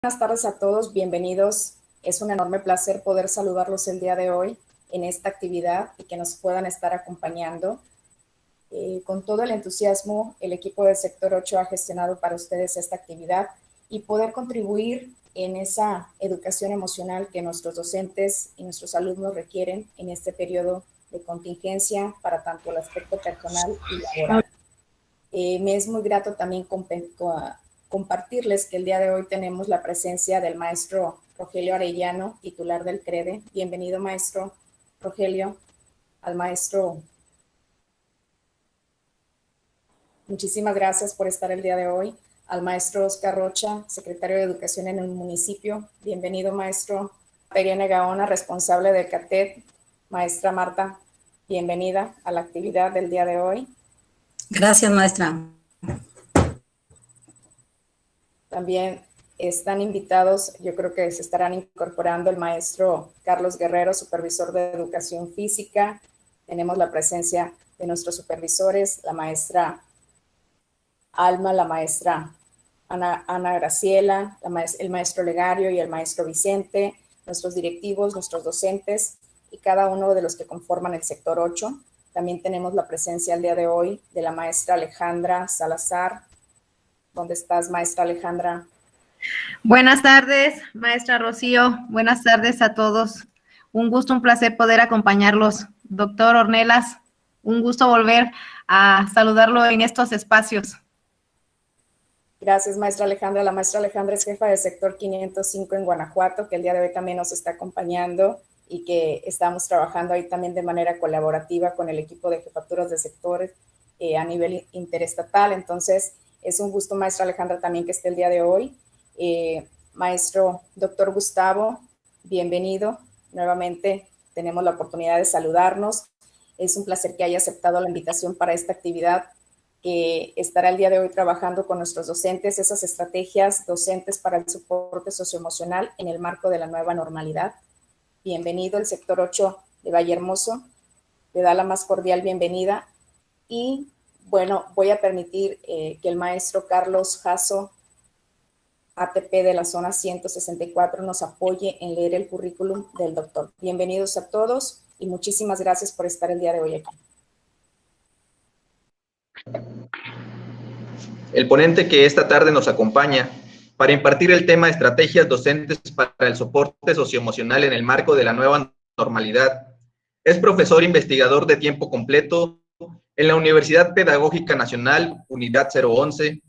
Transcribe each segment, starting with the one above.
Buenas tardes a todos, bienvenidos. Es un enorme placer poder saludarlos el día de hoy en esta actividad y que nos puedan estar acompañando. Con todo el entusiasmo, el equipo del Sector 8 ha gestionado para ustedes esta actividad y poder contribuir en esa educación emocional que nuestros docentes y nuestros alumnos requieren en este periodo de contingencia para tanto el aspecto personal y laboral. Me es muy grato también compartirles que el día de hoy tenemos la presencia del maestro Rogelio Arellano, titular del CREDE. Bienvenido, maestro Rogelio. Al maestro, muchísimas gracias por estar el día de hoy. Al maestro Oscar Rocha, secretario de Educación en el municipio. Bienvenido, maestro. Irene Gaona, responsable del CATED. Maestra Marta, bienvenida a la actividad del día de hoy. Gracias, maestra. También están invitados, yo creo que se estarán incorporando el maestro Carlos Guerrero, supervisor de Educación Física. Tenemos la presencia de nuestros supervisores, la maestra Alma, la maestra Ana Graciela, el maestro Legario y el maestro Vicente, nuestros directivos, nuestros docentes y cada uno de los que conforman el sector 8. También tenemos la presencia el día de hoy de la maestra Alejandra Salazar. ¿Dónde estás, maestra Alejandra? Buenas tardes, maestra Rocío. Buenas tardes a todos. Un gusto, un placer poder acompañarlos. Doctor Ornelas, un gusto volver a saludarlo en estos espacios. Gracias, maestra Alejandra. La maestra Alejandra es jefa del sector 505 en Guanajuato, que el día de hoy también nos está acompañando y que estamos trabajando ahí también de manera colaborativa con el equipo de jefaturas de sectores a nivel interestatal. Entonces, es un gusto, maestra Alejandra, también que esté el día de hoy. Maestro doctor Gustavo, bienvenido. Nuevamente tenemos la oportunidad de saludarnos. Es un placer que haya aceptado la invitación para esta actividad que estará el día de hoy trabajando con nuestros docentes, esas estrategias docentes para el soporte socioemocional en el marco de la nueva normalidad. Bienvenido, el sector 8 de Vallehermoso. Le da la más cordial bienvenida y bueno, voy a permitir que el maestro Carlos Jasso, ATP de la zona 164, nos apoye en leer el currículum del doctor. Bienvenidos a todos y muchísimas gracias por estar el día de hoy aquí. El ponente que esta tarde nos acompaña para impartir el tema Estrategias docentes para el soporte socioemocional en el marco de la nueva normalidad es profesor investigador de tiempo completo en la Universidad Pedagógica Nacional, Unidad 011,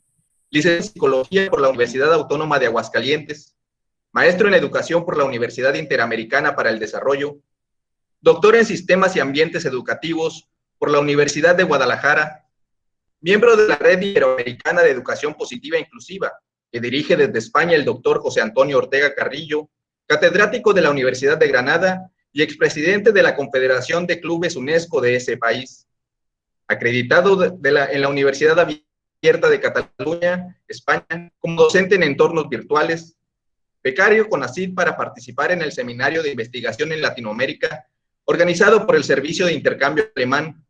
licenciado en Psicología por la Universidad Autónoma de Aguascalientes, maestro en Educación por la Universidad Interamericana para el Desarrollo, doctor en Sistemas y Ambientes Educativos por la Universidad de Guadalajara, miembro de la Red Iberoamericana de Educación Positiva e Inclusiva, que dirige desde España el doctor José Antonio Ortega Carrillo, catedrático de la Universidad de Granada y expresidente de la Confederación de Clubes UNESCO de ese país, acreditado en la Universidad Abierta de Cataluña, España, como docente en entornos virtuales, becario CONACYT para participar en el Seminario de Investigación en Latinoamérica, organizado por el Servicio de Intercambio Alemán,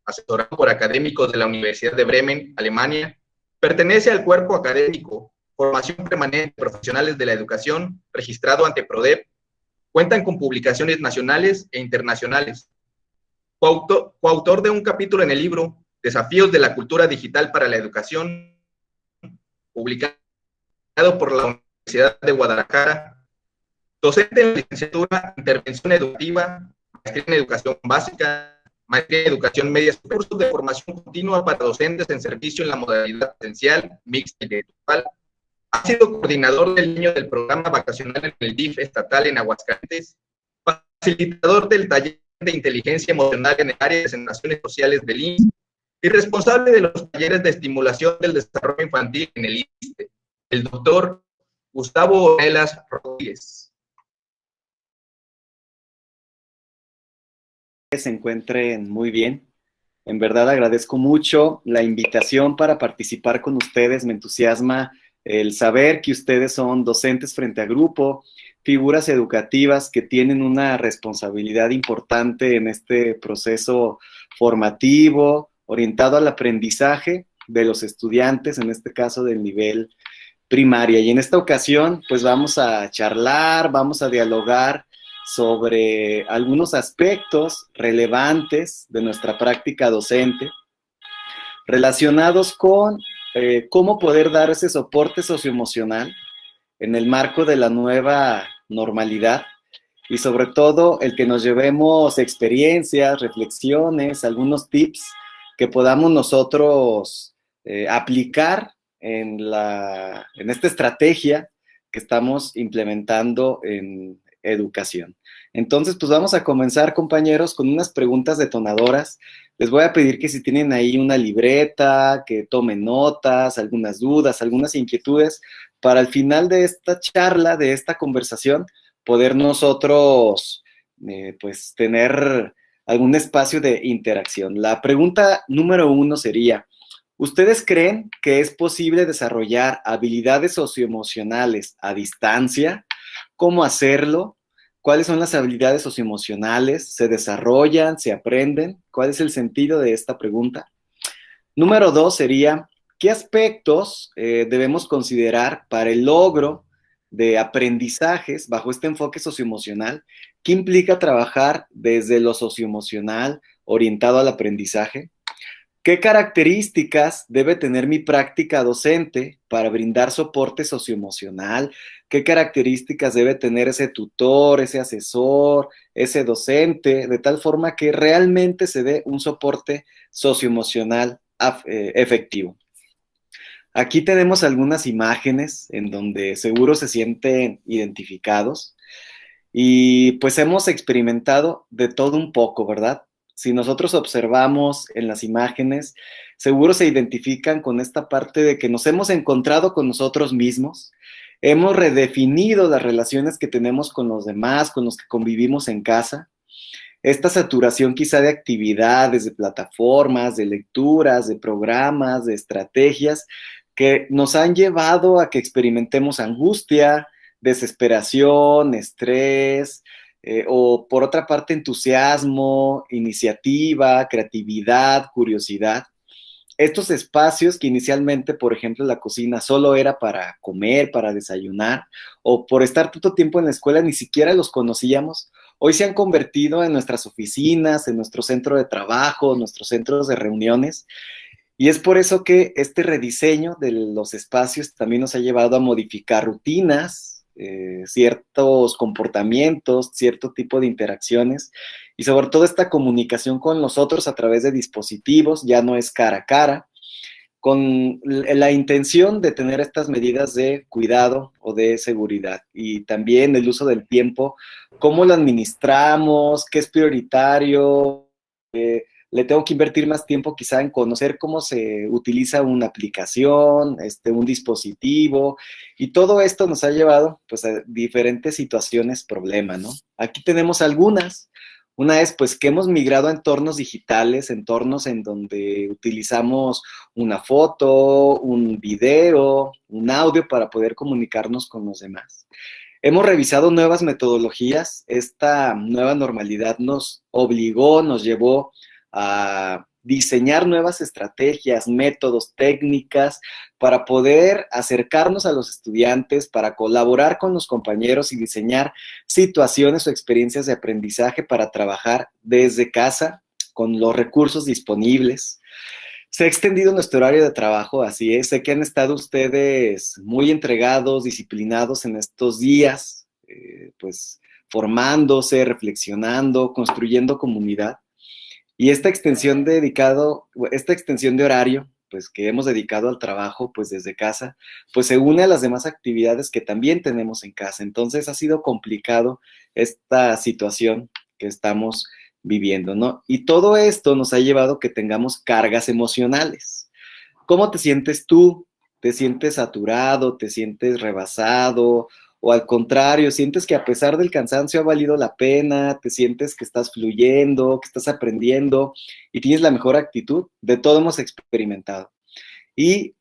asesorado por académicos de la Universidad de Bremen, Alemania, pertenece al cuerpo académico Formación Permanente de Profesionales de la Educación, registrado ante PRODEP. Cuentan con publicaciones nacionales e internacionales. Coautor de un capítulo en el libro Desafíos de la Cultura Digital para la Educación, publicado por la Universidad de Guadalajara, docente en licenciatura, intervención educativa, maestría en educación básica, maestría en educación media, cursos de formación continua para docentes en servicio en la modalidad presencial, mixta y virtual. Ha sido coordinador del año del programa vacacional en el DIF estatal en Aguascalientes, facilitador del taller de inteligencia emocional en el área de presentaciones sociales del INSS y responsable de los talleres de estimulación del desarrollo infantil en el ISSSTE, el doctor Gustavo Ornelas Rodríguez. Se encuentren muy bien. En verdad agradezco mucho la invitación para participar con ustedes. Me entusiasma el saber que ustedes son docentes frente a grupo, figuras educativas que tienen una responsabilidad importante en este proceso formativo, orientado al aprendizaje de los estudiantes, en este caso del nivel primaria. Y en esta ocasión, pues vamos a charlar, vamos a dialogar sobre algunos aspectos relevantes de nuestra práctica docente relacionados con cómo poder dar ese soporte socioemocional en el marco de la nueva normalidad y sobre todo el que nos llevemos experiencias, reflexiones, algunos tips que podamos nosotros aplicar en esta estrategia que estamos implementando en educación. Entonces, pues vamos a comenzar, compañeros, con unas preguntas detonadoras. Les voy a pedir que si tienen ahí una libreta, que tomen notas, algunas dudas, algunas inquietudes, para al final de esta charla, de esta conversación, poder nosotros, pues, tener algún espacio de interacción. La pregunta número 1 sería, ¿ustedes creen que es posible desarrollar habilidades socioemocionales a distancia? ¿Cómo hacerlo? ¿Cuáles son las habilidades socioemocionales? ¿Se desarrollan? ¿Se aprenden? ¿Cuál es el sentido de esta pregunta? Número 2 sería, ¿qué aspectos debemos considerar para el logro de aprendizajes bajo este enfoque socioemocional? ¿Qué implica trabajar desde lo socioemocional orientado al aprendizaje? ¿Qué características debe tener mi práctica docente para brindar soporte socioemocional? ¿Qué características debe tener ese tutor, ese asesor, ese docente, de tal forma que realmente se dé un soporte socioemocional efectivo? Aquí tenemos algunas imágenes en donde seguro se sienten identificados y pues hemos experimentado de todo un poco, ¿verdad? Si nosotros observamos en las imágenes, seguro se identifican con esta parte de que nos hemos encontrado con nosotros mismos, hemos redefinido las relaciones que tenemos con los demás, con los que convivimos en casa. Esta saturación quizá de actividades, de plataformas, de lecturas, de programas, de estrategias, que nos han llevado a que experimentemos angustia, desesperación, estrés, o por otra parte entusiasmo, iniciativa, creatividad, curiosidad. Estos espacios que inicialmente, por ejemplo, la cocina solo era para comer, para desayunar, o por estar tanto tiempo en la escuela ni siquiera los conocíamos, hoy se han convertido en nuestras oficinas, en nuestro centro de trabajo, nuestros centros de reuniones, y es por eso que este rediseño de los espacios también nos ha llevado a modificar rutinas, ciertos comportamientos, cierto tipo de interacciones y sobre todo esta comunicación con nosotros a través de dispositivos, ya no es cara a cara, con la intención de tener estas medidas de cuidado o de seguridad y también el uso del tiempo, cómo lo administramos, qué es prioritario, le tengo que invertir más tiempo quizá en conocer cómo se utiliza una aplicación, un dispositivo, y todo esto nos ha llevado pues a diferentes situaciones, problema, ¿no? Aquí tenemos algunas. Una es pues que hemos migrado a entornos digitales, entornos en donde utilizamos una foto, un video, un audio para poder comunicarnos con los demás. Hemos revisado nuevas metodologías. Esta nueva normalidad nos obligó, nos llevó a diseñar nuevas estrategias, métodos, técnicas para poder acercarnos a los estudiantes, para colaborar con los compañeros y diseñar situaciones o experiencias de aprendizaje para trabajar desde casa con los recursos disponibles. Se ha extendido nuestro horario de trabajo, así es. Sé que han estado ustedes muy entregados, disciplinados en estos días, pues formándose, reflexionando, construyendo comunidad. Y esta extensión de horario, pues que hemos dedicado al trabajo, pues desde casa, pues se une a las demás actividades que también tenemos en casa. Entonces ha sido complicado esta situación que estamos viviendo, ¿no? Y todo esto nos ha llevado a que tengamos cargas emocionales. ¿Cómo te sientes tú? ¿Te sientes saturado? ¿Te sientes rebasado? O al contrario, sientes que a pesar del cansancio ha valido la pena, te sientes que estás fluyendo, que estás aprendiendo y tienes la mejor actitud. De todo hemos experimentado. Y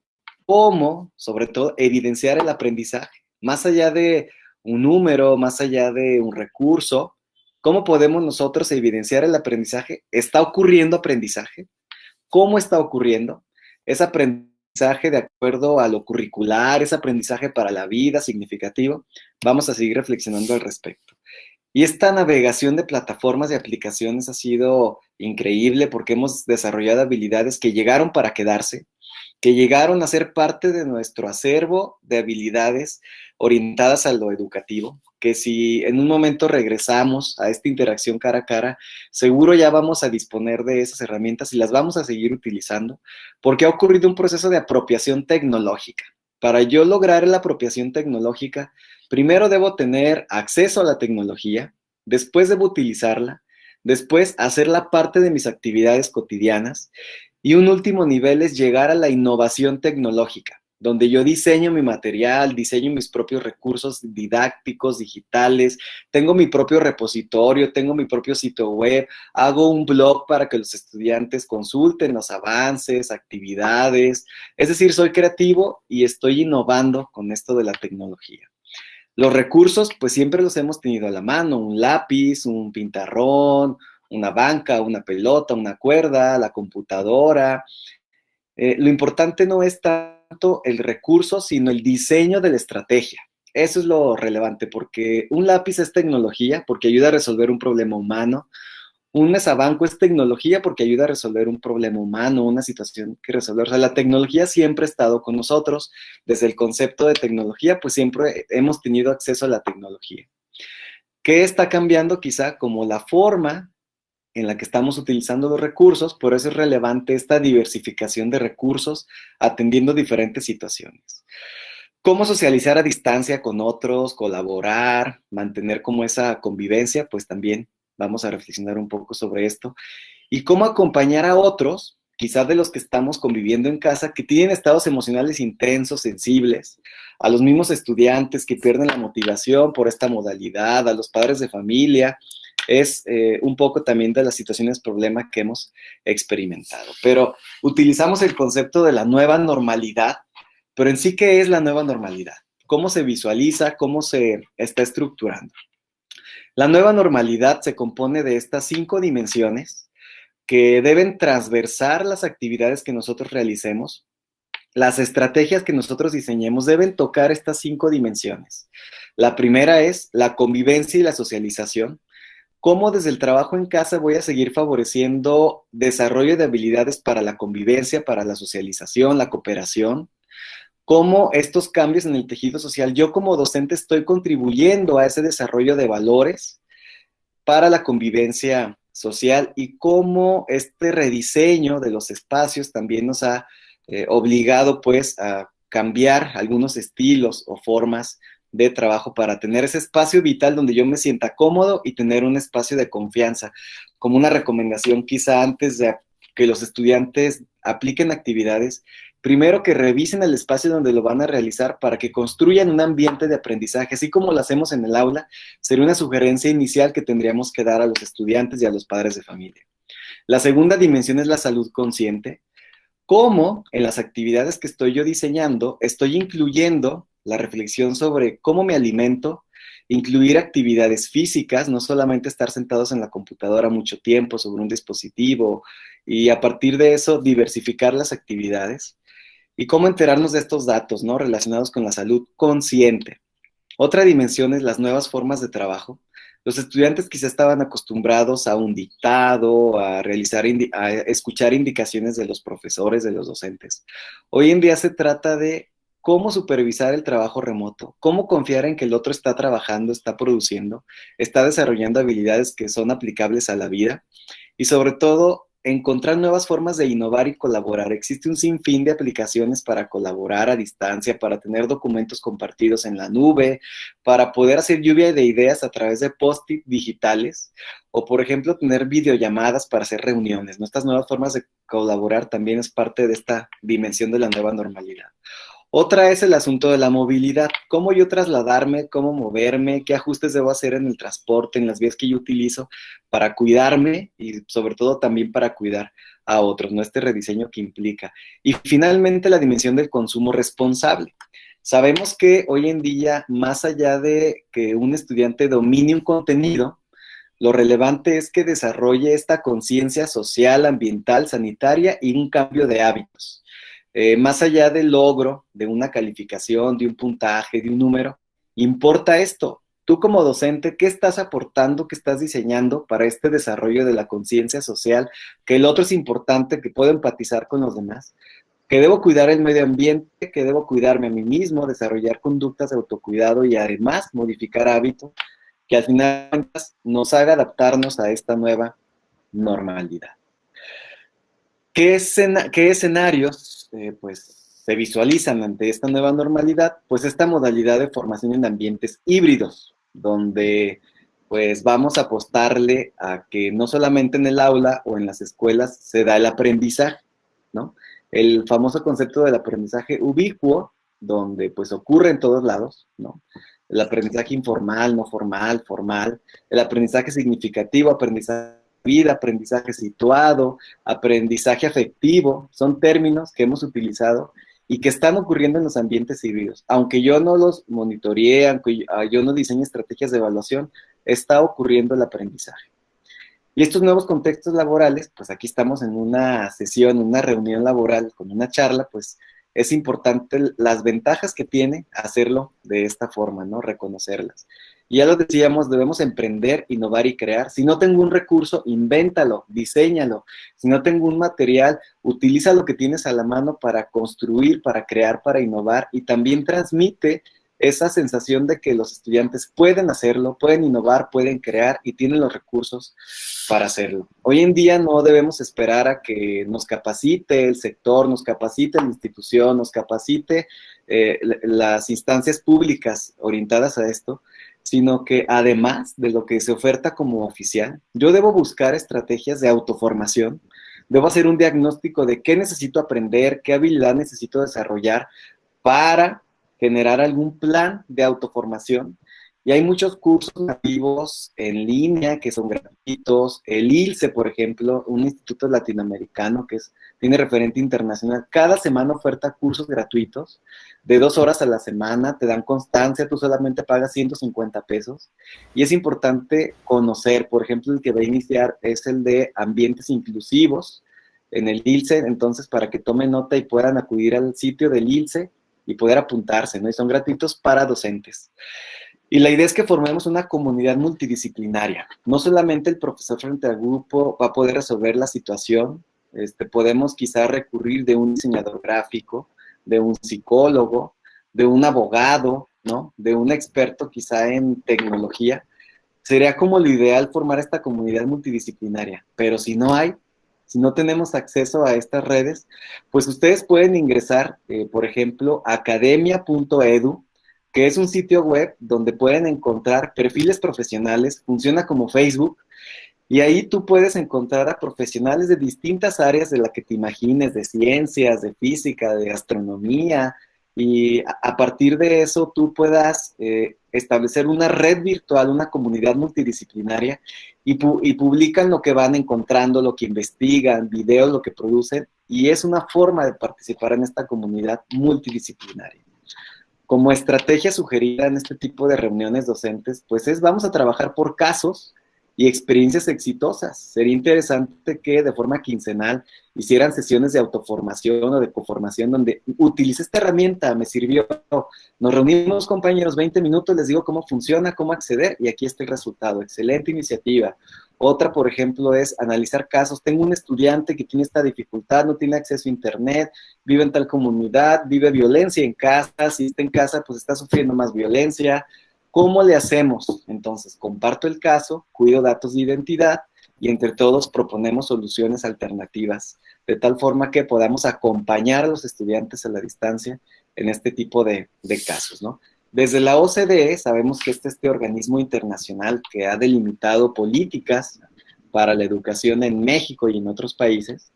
cómo, sobre todo, evidenciar el aprendizaje. Más allá de un número, más allá de un recurso, ¿cómo podemos nosotros evidenciar el aprendizaje? ¿Está ocurriendo aprendizaje? ¿Cómo está ocurriendo? ¿Es aprendizaje aprendizaje de acuerdo a lo curricular, es aprendizaje para la vida, significativo. Vamos a seguir reflexionando al respecto. Y esta navegación de plataformas y aplicaciones ha sido increíble porque hemos desarrollado habilidades que llegaron para quedarse, que llegaron a ser parte de nuestro acervo de habilidades orientadas a lo educativo, que si en un momento regresamos a esta interacción cara a cara, seguro ya vamos a disponer de esas herramientas y las vamos a seguir utilizando, porque ha ocurrido un proceso de apropiación tecnológica. Para yo lograr la apropiación tecnológica, primero debo tener acceso a la tecnología, después debo utilizarla, después hacerla parte de mis actividades cotidianas, y un último nivel es llegar a la innovación tecnológica, donde yo diseño mi material, diseño mis propios recursos didácticos, digitales, tengo mi propio repositorio, tengo mi propio sitio web, hago un blog para que los estudiantes consulten los avances, actividades, es decir, soy creativo y estoy innovando con esto de la tecnología. Los recursos, pues siempre los hemos tenido a la mano, un lápiz, un pintarrón, una banca, una pelota, una cuerda, la computadora. Lo importante no es tanto el recurso, sino el diseño de la estrategia. Eso es lo relevante, porque un lápiz es tecnología, porque ayuda a resolver un problema humano. Un mesabanco es tecnología porque ayuda a resolver un problema humano, una situación que resolver. O sea, la tecnología siempre ha estado con nosotros. Desde el concepto de tecnología, pues siempre hemos tenido acceso a la tecnología. ¿Qué está cambiando? Quizá como la forma en la que estamos utilizando los recursos, por eso es relevante esta diversificación de recursos atendiendo diferentes situaciones. ¿Cómo socializar a distancia con otros, colaborar, mantener como esa convivencia? Pues también vamos a reflexionar un poco sobre esto. Y cómo acompañar a otros, quizás de los que estamos conviviendo en casa, que tienen estados emocionales intensos, sensibles, a los mismos estudiantes que pierden la motivación por esta modalidad, a los padres de familia. Es un poco también de las situaciones problema que hemos experimentado. Pero utilizamos el concepto de la nueva normalidad, pero en sí, ¿qué es la nueva normalidad? ¿Cómo se visualiza? ¿Cómo se está estructurando? La nueva normalidad se compone de estas 5 dimensiones que deben transversar las actividades que nosotros realicemos. Las estrategias que nosotros diseñemos deben tocar estas 5 dimensiones. La primera es la convivencia y la socialización. ¿Cómo desde el trabajo en casa voy a seguir favoreciendo desarrollo de habilidades para la convivencia, para la socialización, la cooperación? ¿Cómo estos cambios en el tejido social, yo como docente estoy contribuyendo a ese desarrollo de valores para la convivencia social? Y cómo este rediseño de los espacios también nos ha obligado pues a cambiar algunos estilos o formas de trabajo para tener ese espacio vital donde yo me sienta cómodo y tener un espacio de confianza. Como una recomendación quizá antes de que los estudiantes apliquen actividades, primero que revisen el espacio donde lo van a realizar para que construyan un ambiente de aprendizaje, así como lo hacemos en el aula. Sería una sugerencia inicial que tendríamos que dar a los estudiantes y a los padres de familia. La segunda dimensión es la salud consciente. Cómo en las actividades que estoy yo diseñando, estoy incluyendo la reflexión sobre cómo me alimento, incluir actividades físicas, no solamente estar sentados en la computadora mucho tiempo sobre un dispositivo, y a partir de eso diversificar las actividades, y cómo enterarnos de estos datos, ¿no?, relacionados con la salud consciente. Otra dimensión es las nuevas formas de trabajo. Los estudiantes quizá estaban acostumbrados a un dictado, a escuchar indicaciones de los profesores, de los docentes. Hoy en día se trata de cómo supervisar el trabajo remoto, cómo confiar en que el otro está trabajando, está produciendo, está desarrollando habilidades que son aplicables a la vida, y sobre todo encontrar nuevas formas de innovar y colaborar. Existe un sinfín de aplicaciones para colaborar a distancia, para tener documentos compartidos en la nube, para poder hacer lluvia de ideas a través de post-it digitales, o por ejemplo tener videollamadas para hacer reuniones, ¿no? Estas nuevas formas de colaborar también es parte de esta dimensión de la nueva normalidad. Otra es el asunto de la movilidad. ¿Cómo yo trasladarme? ¿Cómo moverme? ¿Qué ajustes debo hacer en el transporte, en las vías que yo utilizo para cuidarme y sobre todo también para cuidar a otros, ¿no? Este rediseño que implica. Y finalmente la dimensión del consumo responsable. Sabemos que hoy en día, más allá de que un estudiante domine un contenido, lo relevante es que desarrolle esta conciencia social, ambiental, sanitaria y un cambio de hábitos. más allá del logro, de una calificación, de un puntaje, de un número, importa esto. Tú como docente, ¿qué estás aportando, qué estás diseñando para este desarrollo de la conciencia social? Que el otro es importante, que puedo empatizar con los demás, que debo cuidar el medio ambiente, que debo cuidarme a mí mismo, desarrollar conductas de autocuidado y además modificar hábitos que al final de cuentas nos haga adaptarnos a esta nueva normalidad. ¿Qué escenarios pues, se visualizan ante esta nueva normalidad? Pues esta modalidad de formación en ambientes híbridos, donde pues vamos a apostarle a que no solamente en el aula o en las escuelas se da el aprendizaje, ¿no? El famoso concepto del aprendizaje ubicuo, donde pues ocurre en todos lados, ¿no? El aprendizaje informal, no formal, formal, el aprendizaje significativo, aprendizaje de vida, aprendizaje situado, aprendizaje afectivo, son términos que hemos utilizado y que están ocurriendo en los ambientes híbridos. Aunque yo no los monitoreé, aunque yo no diseñe estrategias de evaluación, está ocurriendo el aprendizaje. Y estos nuevos contextos laborales, pues aquí estamos en una sesión, una reunión laboral, con una charla, pues es importante las ventajas que tiene hacerlo de esta forma, ¿no? Reconocerlas. Y ya lo decíamos, debemos emprender, innovar y crear. Si no tengo un recurso, invéntalo, diséñalo. Si no tengo un material, utiliza lo que tienes a la mano para construir, para crear, para innovar, y también transmite esa sensación de que los estudiantes pueden hacerlo, pueden innovar, pueden crear y tienen los recursos para hacerlo. Hoy en día no debemos esperar a que nos capacite el sector, nos capacite la institución, nos capacite las instancias públicas orientadas a esto, sino que además de lo que se oferta como oficial, yo debo buscar estrategias de autoformación, debo hacer un diagnóstico de qué necesito aprender, qué habilidad necesito desarrollar para generar algún plan de autoformación. Y hay muchos cursos nativos en línea que son gratuitos. El ILSE, por ejemplo, un instituto latinoamericano que tiene referente internacional, cada semana oferta cursos gratuitos de 2 horas a la semana, te dan constancia, tú solamente pagas 150 pesos. Y es importante conocer, por ejemplo, el que va a iniciar es el de ambientes inclusivos en el ILSE, entonces para que tomen nota y puedan acudir al sitio del ILSE y poder apuntarse, ¿no? Y son gratuitos para docentes. Y la idea es que formemos una comunidad multidisciplinaria. No solamente el profesor frente al grupo va a poder resolver la situación, podemos quizá recurrir de un diseñador gráfico, de un psicólogo, de un abogado, ¿no? De un experto quizá en tecnología. Sería como lo ideal formar esta comunidad multidisciplinaria, pero si no hay, si no tenemos acceso a estas redes, pues ustedes pueden ingresar, por ejemplo, a academia.edu, que es un sitio web donde pueden encontrar perfiles profesionales, funciona como Facebook, y ahí tú puedes encontrar a profesionales de distintas áreas de la que te imagines, de ciencias, de física, de astronomía, y a partir de eso tú puedas establecer una red virtual, una comunidad multidisciplinaria, y publican lo que van encontrando, lo que investigan, videos, lo que producen, y es una forma de participar en esta comunidad multidisciplinaria. Como estrategia sugerida en este tipo de reuniones docentes, pues vamos a trabajar por casos y experiencias exitosas. Sería interesante que de forma quincenal hicieran sesiones de autoformación o de coformación donde utilice esta herramienta, me sirvió. Nos reunimos, compañeros, 20 minutos, les digo cómo funciona, cómo acceder, y aquí está el resultado. Excelente iniciativa. Otra, por ejemplo, es analizar casos. Tengo un estudiante que tiene esta dificultad, no tiene acceso a internet, vive en tal comunidad, vive violencia en casa, si está en casa, pues está sufriendo más violencia. ¿Cómo le hacemos? Entonces, comparto el caso, cuido datos de identidad y entre todos proponemos soluciones alternativas, de tal forma que podamos acompañar a los estudiantes a la distancia en este tipo de casos, ¿no? Desde la OCDE sabemos que este organismo internacional que ha delimitado políticas para la educación en México y en otros países,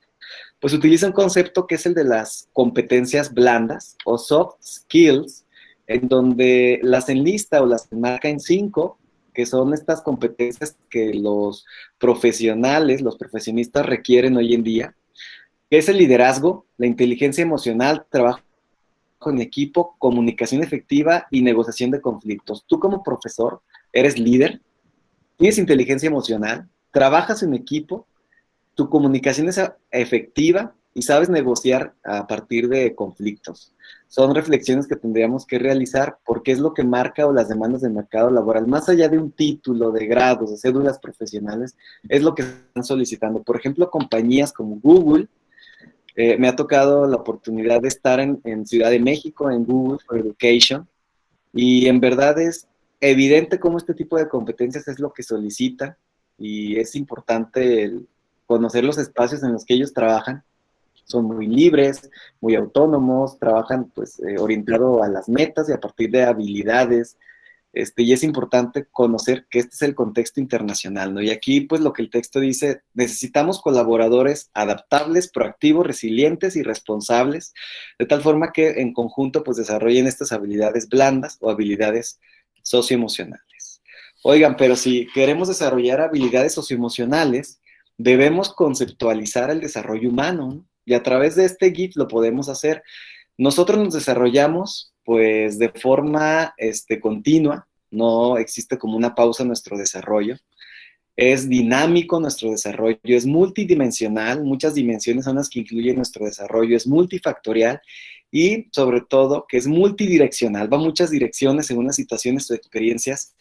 pues utiliza un concepto que es el de las competencias blandas o soft skills, en donde las enlista o las enmarca en 5, que son estas competencias que los profesionales, los profesionistas requieren hoy en día, que es el liderazgo, la inteligencia emocional, trabajo en equipo, comunicación efectiva y negociación de conflictos. Tú como profesor eres líder, tienes inteligencia emocional, trabajas en equipo, tu comunicación es efectiva y sabes negociar a partir de conflictos. Son reflexiones que tendríamos que realizar porque es lo que marca o las demandas del mercado laboral, más allá de un título, de grados, de cédulas profesionales, es lo que están solicitando. Por ejemplo, compañías como Google, me ha tocado la oportunidad de estar en Ciudad de México, en Google for Education, y en verdad es evidente cómo este tipo de competencias es lo que solicita, y es importante conocer los espacios en los que ellos trabajan. Son muy libres, muy autónomos, trabajan pues orientado a las metas y a partir de habilidades, y es importante conocer que este es el contexto internacional, ¿no? Y aquí, pues, lo que el texto dice, necesitamos colaboradores adaptables, proactivos, resilientes y responsables, de tal forma que en conjunto, pues, desarrollen estas habilidades blandas o habilidades socioemocionales. Oigan, pero si queremos desarrollar habilidades socioemocionales, debemos conceptualizar el desarrollo humano, ¿no? Y a través de este GIF lo podemos hacer. Nosotros nos desarrollamos pues de forma continua, no existe como una pausa en nuestro desarrollo, es dinámico nuestro desarrollo, es multidimensional, muchas dimensiones son las que incluyen nuestro desarrollo, es multifactorial y sobre todo que es multidireccional, va a muchas direcciones según las situaciones o experiencias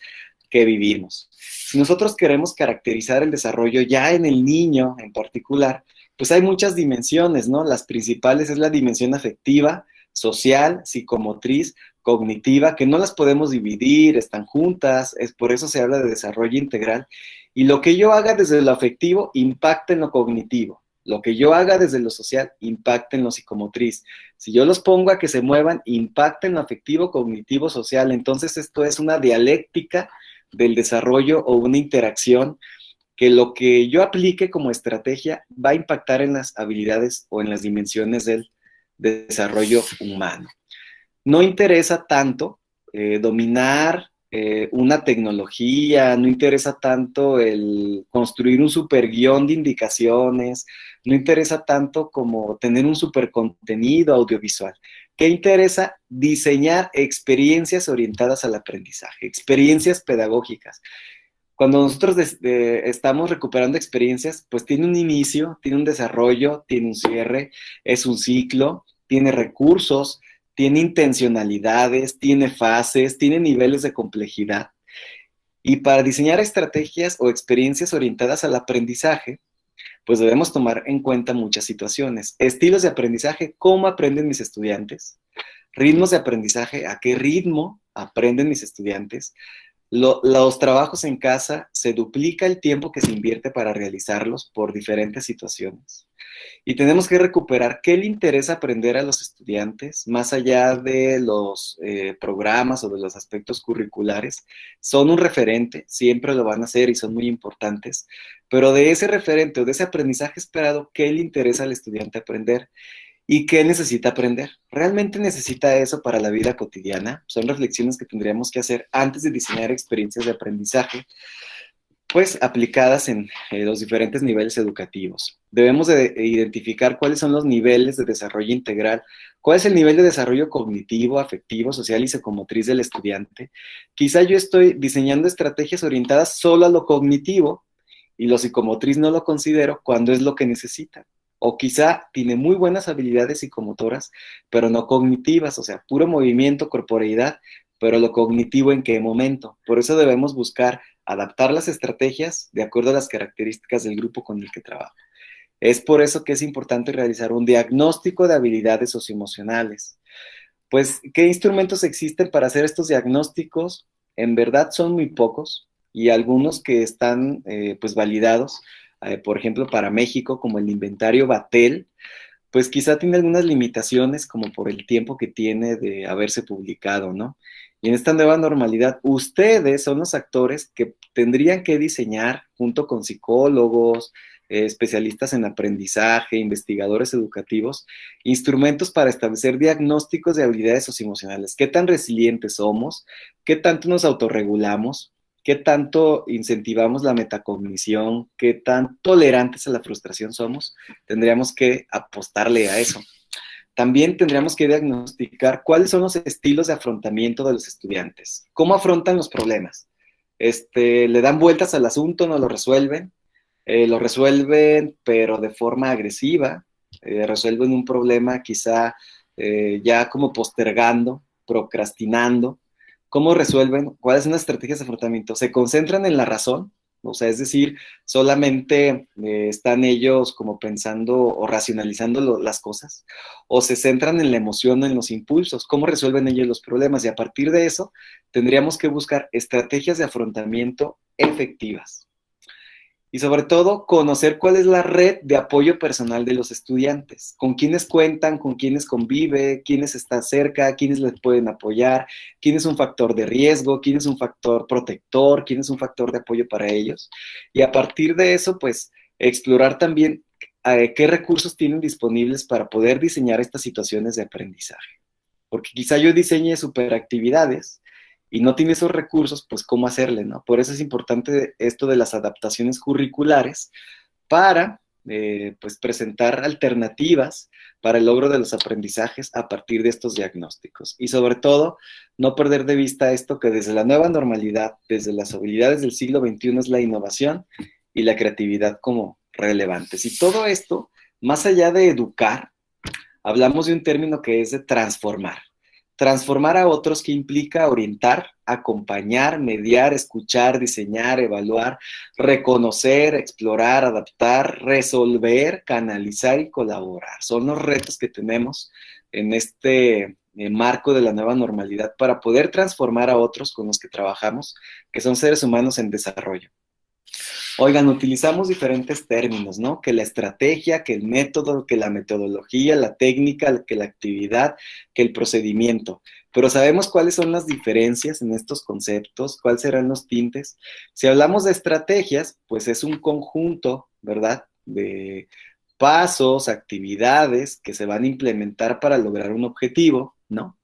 que vivimos. Si nosotros queremos caracterizar el desarrollo ya en el niño en particular, pues hay muchas dimensiones, ¿no? Las principales es la dimensión afectiva, social, psicomotriz, cognitiva, que no las podemos dividir, están juntas, es por eso se habla de desarrollo integral. Y lo que yo haga desde lo afectivo impacta en lo cognitivo. Lo que yo haga desde lo social impacta en lo psicomotriz. Si yo los pongo a que se muevan, impacta en lo afectivo, cognitivo, social. Entonces esto es una dialéctica del desarrollo o una interacción que lo que yo aplique como estrategia va a impactar en las habilidades o en las dimensiones del desarrollo humano. No interesa tanto dominar una tecnología, no interesa tanto el construir un super guión de indicaciones, no interesa tanto como tener un super contenido audiovisual. ¿Qué interesa? Diseñar experiencias orientadas al aprendizaje, experiencias pedagógicas. Cuando nosotros estamos recuperando experiencias, pues tiene un inicio, tiene un desarrollo, tiene un cierre, es un ciclo, tiene recursos, tiene intencionalidades, tiene fases, tiene niveles de complejidad. Y para diseñar estrategias o experiencias orientadas al aprendizaje, pues debemos tomar en cuenta muchas situaciones. Estilos de aprendizaje, ¿cómo aprenden mis estudiantes? Ritmos de aprendizaje, ¿a qué ritmo aprenden mis estudiantes? Los trabajos en casa, se duplica el tiempo que se invierte para realizarlos por diferentes situaciones. Y tenemos que recuperar qué le interesa aprender a los estudiantes, más allá de los programas o de los aspectos curriculares. Son un referente, siempre lo van a hacer y son muy importantes, pero de ese referente o de ese aprendizaje esperado, ¿qué le interesa al estudiante aprender? ¿Y qué necesita aprender? ¿Realmente necesita eso para la vida cotidiana? Son reflexiones que tendríamos que hacer antes de diseñar experiencias de aprendizaje, pues aplicadas en los diferentes niveles educativos. Debemos de identificar cuáles son los niveles de desarrollo integral, cuál es el nivel de desarrollo cognitivo, afectivo, social y psicomotriz del estudiante. Quizá yo estoy diseñando estrategias orientadas solo a lo cognitivo y lo psicomotriz no lo considero cuando es lo que necesita. O quizá tiene muy buenas habilidades psicomotoras, pero no cognitivas, o sea, puro movimiento, corporeidad, pero lo cognitivo en qué momento. Por eso debemos buscar adaptar las estrategias de acuerdo a las características del grupo con el que trabajo. Es por eso que es importante realizar un diagnóstico de habilidades socioemocionales. Pues, ¿qué instrumentos existen para hacer estos diagnósticos? En verdad son muy pocos y algunos que están pues validados, por ejemplo, para México, como el inventario Batel, pues quizá tiene algunas limitaciones como por el tiempo que tiene de haberse publicado, ¿no? Y en esta nueva normalidad, ustedes son los actores que tendrían que diseñar, junto con psicólogos, especialistas en aprendizaje, investigadores educativos, instrumentos para establecer diagnósticos de habilidades socioemocionales. ¿Qué tan resilientes somos? ¿Qué tanto nos autorregulamos? ¿Qué tanto incentivamos la metacognición? ¿Qué tan tolerantes a la frustración somos? Tendríamos que apostarle a eso. También tendríamos que diagnosticar cuáles son los estilos de afrontamiento de los estudiantes. ¿Cómo afrontan los problemas? ¿Le dan vueltas al asunto, no lo resuelven? Lo resuelven, pero de forma agresiva. resuelven un problema quizá ya como postergando, procrastinando. ¿Cómo resuelven? ¿Cuáles son las estrategias de afrontamiento? ¿Se concentran en la razón? O sea, es decir, solamente están ellos como pensando o racionalizando las cosas, o se centran en la emoción, en los impulsos. ¿Cómo resuelven ellos los problemas? Y a partir de eso, tendríamos que buscar estrategias de afrontamiento efectivas. Y sobre todo, conocer cuál es la red de apoyo personal de los estudiantes, con quiénes cuentan, con quiénes convive, quiénes están cerca, quiénes les pueden apoyar, quién es un factor de riesgo, quién es un factor protector, quién es un factor de apoyo para ellos. Y a partir de eso, pues, explorar también qué recursos tienen disponibles para poder diseñar estas situaciones de aprendizaje. Porque quizá yo diseñe superactividades, y no tiene esos recursos, pues cómo hacerle, ¿no? Por eso es importante esto de las adaptaciones curriculares para, pues, presentar alternativas para el logro de los aprendizajes a partir de estos diagnósticos. Y sobre todo, no perder de vista esto que desde la nueva normalidad, desde las habilidades del siglo XXI es la innovación y la creatividad como relevantes. Y todo esto, más allá de educar, hablamos de un término que es de transformar. Transformar a otros, que implica orientar, acompañar, mediar, escuchar, diseñar, evaluar, reconocer, explorar, adaptar, resolver, canalizar y colaborar. Son los retos que tenemos en este marco de la nueva normalidad para poder transformar a otros con los que trabajamos, que son seres humanos en desarrollo. Oigan, utilizamos diferentes términos, ¿no? Que la estrategia, que el método, que la metodología, la técnica, que la actividad, que el procedimiento. Pero ¿sabemos cuáles son las diferencias en estos conceptos? ¿Cuáles serán los tintes? Si hablamos de estrategias, pues es un conjunto, ¿verdad? De pasos, actividades que se van a implementar para lograr un objetivo, ¿no?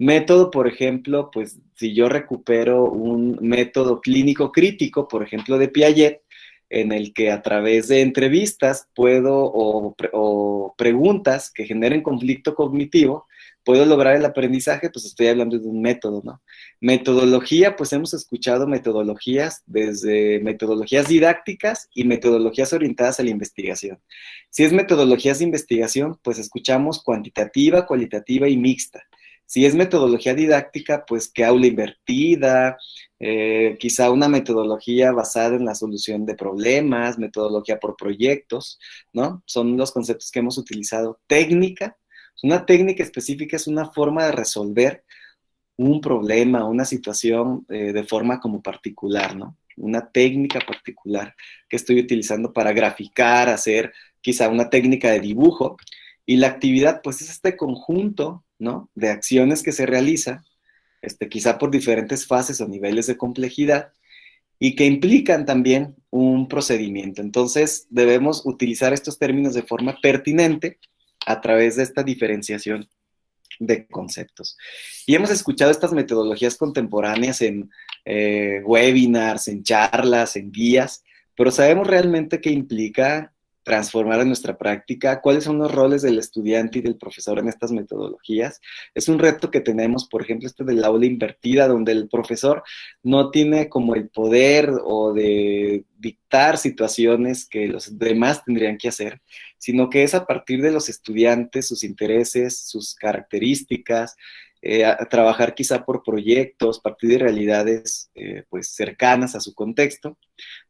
Método, por ejemplo, pues si yo recupero un método clínico crítico, por ejemplo, de Piaget, en el que a través de entrevistas o preguntas que generen conflicto cognitivo, puedo lograr el aprendizaje, pues estoy hablando de un método, ¿no? Metodología, pues hemos escuchado metodologías, desde metodologías didácticas y metodologías orientadas a la investigación. Si es metodologías de investigación, pues escuchamos cuantitativa, cualitativa y mixta. Si es metodología didáctica, pues qué aula invertida, quizá una metodología basada en la solución de problemas, metodología por proyectos, ¿no? Son los conceptos que hemos utilizado. Técnica, una técnica específica es una forma de resolver un problema, una situación de forma como particular, ¿no? Una técnica particular que estoy utilizando para graficar, hacer quizá una técnica de dibujo. Y la actividad, pues es este conjunto, ¿no? De acciones que se realiza, quizá por diferentes fases o niveles de complejidad, y que implican también un procedimiento. Entonces, debemos utilizar estos términos de forma pertinente a través de esta diferenciación de conceptos. Y hemos escuchado estas metodologías contemporáneas en webinars, en charlas, en guías, pero ¿sabemos realmente qué implica transformar en nuestra práctica? ¿Cuáles son los roles del estudiante y del profesor en estas metodologías? Es un reto que tenemos, por ejemplo, del aula invertida, donde el profesor no tiene como el poder o de dictar situaciones que los demás tendrían que hacer, sino que es a partir de los estudiantes, sus intereses, sus características, a trabajar quizá por proyectos, a partir de realidades pues cercanas a su contexto,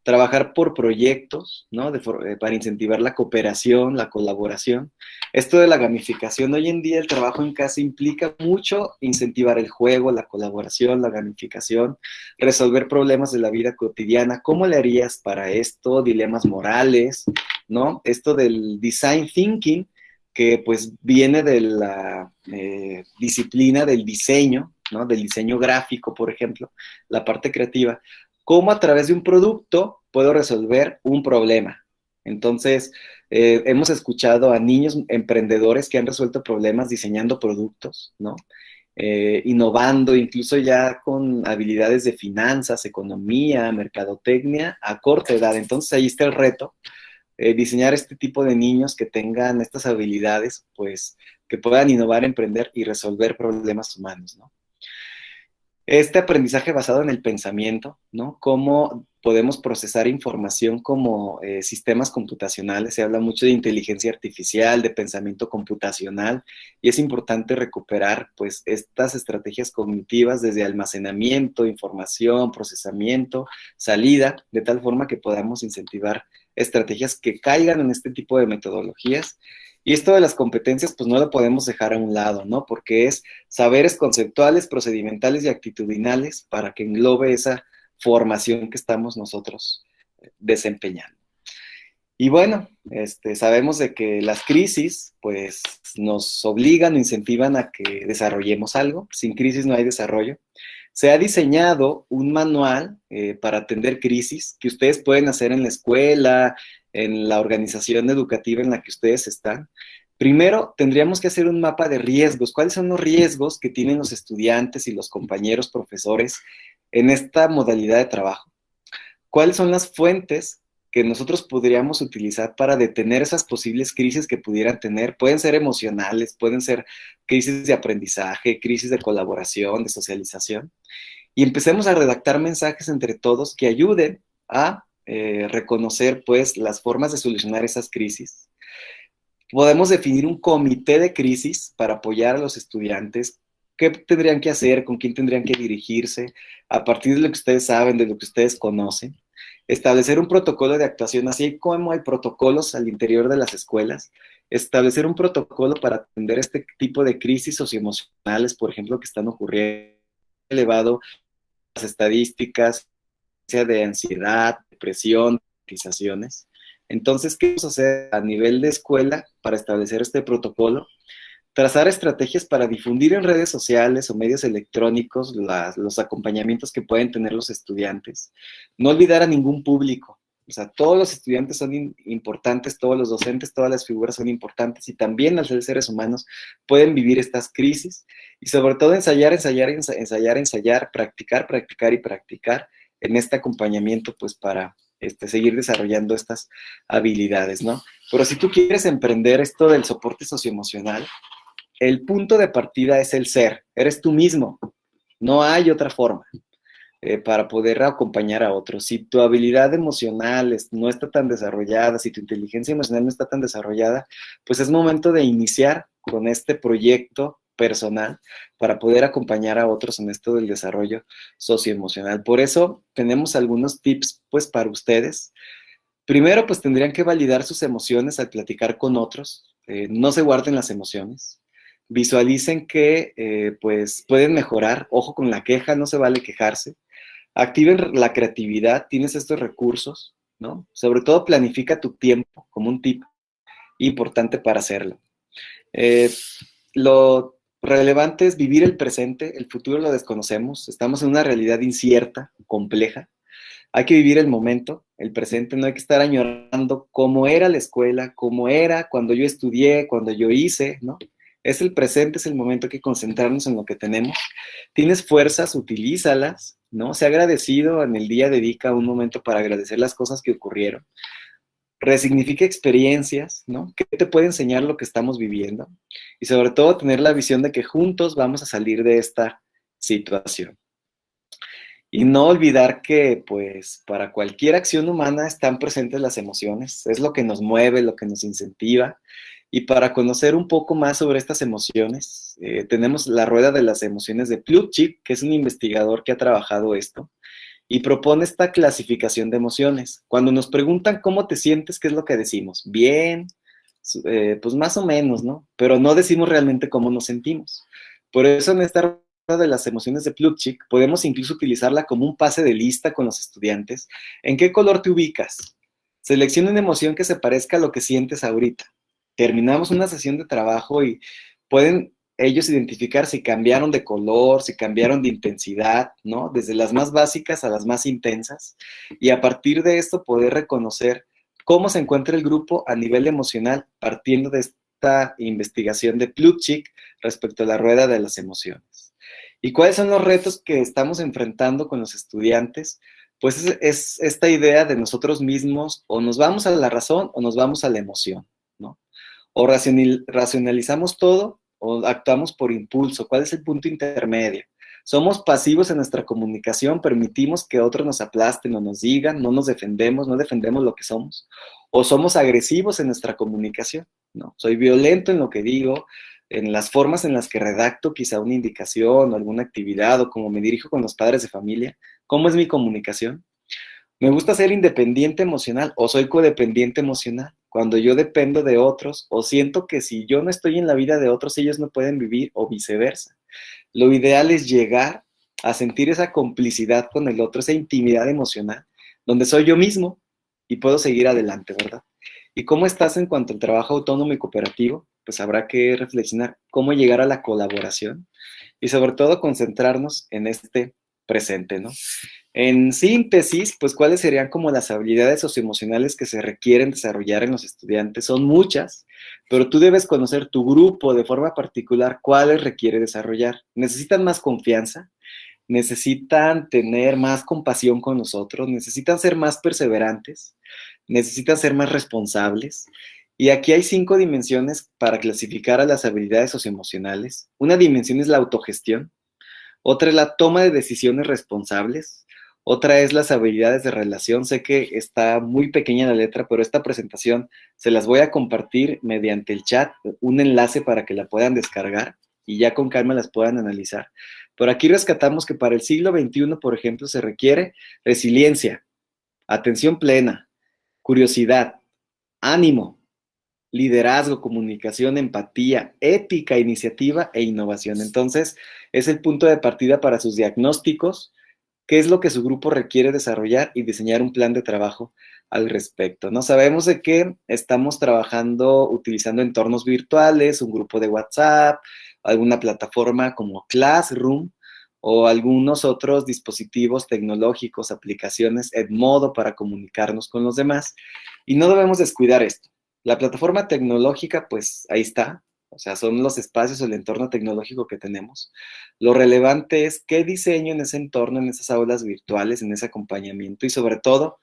trabajar por proyectos, ¿no? Para incentivar la cooperación, la colaboración. Esto de la gamificación, hoy en día el trabajo en casa implica mucho incentivar el juego, la colaboración, la gamificación, resolver problemas de la vida cotidiana. ¿Cómo le harías para esto? Dilemas morales, ¿no? Esto del design thinking, que pues viene de la disciplina del diseño, ¿no? Del diseño gráfico, por ejemplo, la parte creativa. ¿Cómo a través de un producto puedo resolver un problema? Entonces, hemos escuchado a niños emprendedores que han resuelto problemas diseñando productos, ¿no? Innovando, incluso ya con habilidades de finanzas, economía, mercadotecnia, a corta edad. Entonces, ahí está el reto. Diseñar este tipo de niños que tengan estas habilidades, pues, que puedan innovar, emprender y resolver problemas humanos, ¿no? Este aprendizaje basado en el pensamiento, ¿no? Cómo podemos procesar información como sistemas computacionales. Se habla mucho de inteligencia artificial, de pensamiento computacional, y es importante recuperar, pues, estas estrategias cognitivas desde almacenamiento, información, procesamiento, salida, de tal forma que podamos incentivar estrategias que caigan en este tipo de metodologías. Y esto de las competencias, pues no lo podemos dejar a un lado, ¿no? Porque es saberes conceptuales, procedimentales y actitudinales para que englobe esa formación que estamos nosotros desempeñando. Y bueno, sabemos de que las crisis, pues, nos obligan o incentivan a que desarrollemos algo. Sin crisis no hay desarrollo. Se ha diseñado un manual para atender crisis que ustedes pueden hacer en la escuela, en la organización educativa en la que ustedes están. Primero, tendríamos que hacer un mapa de riesgos. ¿Cuáles son los riesgos que tienen los estudiantes y los compañeros profesores en esta modalidad de trabajo? ¿Cuáles son las fuentes que nosotros podríamos utilizar para detener esas posibles crisis que pudieran tener? Pueden ser emocionales, pueden ser crisis de aprendizaje, crisis de colaboración, de socialización. Y empecemos a redactar mensajes entre todos que ayuden a reconocer, pues, las formas de solucionar esas crisis. Podemos definir un comité de crisis para apoyar a los estudiantes. ¿Qué tendrían que hacer? ¿Con quién tendrían que dirigirse? A partir de lo que ustedes saben, de lo que ustedes conocen. Establecer un protocolo de actuación, así como hay protocolos al interior de las escuelas. Establecer un protocolo para atender este tipo de crisis socioemocionales, por ejemplo, que están ocurriendo elevado, las estadísticas, sea de ansiedad, depresión, organizaciones. Entonces, ¿qué vamos a hacer a nivel de escuela para establecer este protocolo? Trazar estrategias para difundir en redes sociales o medios electrónicos los acompañamientos que pueden tener los estudiantes. No olvidar a ningún público. O sea, todos los estudiantes son importantes, todos los docentes, todas las figuras son importantes, y también al ser seres humanos pueden vivir estas crisis. Y sobre todo ensayar, practicar, practicar y practicar en este acompañamiento, pues, para seguir desarrollando estas habilidades, ¿no? Pero si tú quieres emprender esto del soporte socioemocional, el punto de partida es el ser, eres tú mismo, no hay otra forma para poder acompañar a otros. Si tu habilidad emocional no está tan desarrollada, si tu inteligencia emocional no está tan desarrollada, pues es momento de iniciar con este proyecto personal para poder acompañar a otros en esto del desarrollo socioemocional. Por eso tenemos algunos tips, pues, para ustedes. Primero, pues tendrían que validar sus emociones al platicar con otros. No se guarden las emociones. Visualicen que pues pueden mejorar. Ojo con la queja, no se vale quejarse. Activen la creatividad, tienes estos recursos, ¿no? Sobre todo planifica tu tiempo como un tip importante para hacerlo. Lo relevante es vivir el presente, el futuro lo desconocemos, estamos en una realidad incierta, compleja. Hay que vivir el momento, el presente, no hay que estar añorando cómo era la escuela, cómo era cuando yo estudié, cuando yo hice, ¿no? Es el presente, es el momento, hay que concentrarnos en lo que tenemos. Tienes fuerzas, utilízalas, ¿no? Sé agradecido, en el día dedica un momento para agradecer las cosas que ocurrieron. Resignifica experiencias, ¿no? ¿Qué te puede enseñar lo que estamos viviendo? Y sobre todo tener la visión de que juntos vamos a salir de esta situación. Y no olvidar que, pues, para cualquier acción humana están presentes las emociones. Es lo que nos mueve, lo que nos incentiva. Y para conocer un poco más sobre estas emociones, tenemos la rueda de las emociones de Plutchik, que es un investigador que ha trabajado esto, y propone esta clasificación de emociones. Cuando nos preguntan cómo te sientes, ¿qué es lo que decimos? Bien, pues más o menos, ¿no? Pero no decimos realmente cómo nos sentimos. Por eso en esta rueda de las emociones de Plutchik podemos incluso utilizarla como un pase de lista con los estudiantes. ¿En qué color te ubicas? Selecciona una emoción que se parezca a lo que sientes ahorita. Terminamos una sesión de trabajo y pueden ellos identificar si cambiaron de color, si cambiaron de intensidad, ¿no? Desde las más básicas a las más intensas. Y a partir de esto poder reconocer cómo se encuentra el grupo a nivel emocional, partiendo de esta investigación de Plutchik respecto a la rueda de las emociones. ¿Y cuáles son los retos que estamos enfrentando con los estudiantes? Pues es esta idea de nosotros mismos, o nos vamos a la razón o nos vamos a la emoción, ¿no? O racionalizamos todo o actuamos por impulso. ¿Cuál es el punto intermedio? Somos pasivos en nuestra comunicación, permitimos que otros nos aplasten o nos digan, no nos defendemos, no defendemos lo que somos. O somos agresivos en nuestra comunicación, ¿no? Soy violento en lo que digo, en las formas en las que redacto quizá una indicación o alguna actividad, o como me dirijo con los padres de familia. ¿Cómo es mi comunicación? Me gusta ser independiente emocional o soy codependiente emocional. Cuando yo dependo de otros o siento que si yo no estoy en la vida de otros, ellos no pueden vivir o viceversa. Lo ideal es llegar a sentir esa complicidad con el otro, esa intimidad emocional, donde soy yo mismo y puedo seguir adelante, ¿verdad? ¿Y cómo estás en cuanto al trabajo autónomo y cooperativo? Pues habrá que reflexionar cómo llegar a la colaboración y sobre todo concentrarnos en este presente, ¿no? En síntesis, pues, ¿cuáles serían como las habilidades socioemocionales que se requieren desarrollar en los estudiantes? Son muchas, pero tú debes conocer tu grupo de forma particular, cuáles requiere desarrollar. ¿Necesitan más confianza? ¿Necesitan tener más compasión con nosotros? ¿Necesitan ser más perseverantes? ¿Necesitan ser más responsables? Y aquí hay 5 dimensiones para clasificar a las habilidades socioemocionales. Una dimensión es la autogestión, otra es la toma de decisiones responsables, otra es las habilidades de relación. Sé que está muy pequeña la letra, pero esta presentación se las voy a compartir mediante el chat, un enlace para que la puedan descargar y ya con calma las puedan analizar. Pero aquí rescatamos que para el siglo XXI, por ejemplo, se requiere resiliencia, atención plena, curiosidad, ánimo, liderazgo, comunicación, empatía, ética, iniciativa e innovación. Entonces, es el punto de partida para sus diagnósticos, qué es lo que su grupo requiere desarrollar y diseñar un plan de trabajo al respecto, ¿no? Sabemos de que estamos trabajando utilizando entornos virtuales, un grupo de WhatsApp, alguna plataforma como Classroom o algunos otros dispositivos tecnológicos, aplicaciones, Edmodo para comunicarnos con los demás, y no debemos descuidar esto. La plataforma tecnológica, pues ahí está, o sea, son los espacios o el entorno tecnológico que tenemos. Lo relevante es qué diseño en ese entorno, en esas aulas virtuales, en ese acompañamiento y sobre todo,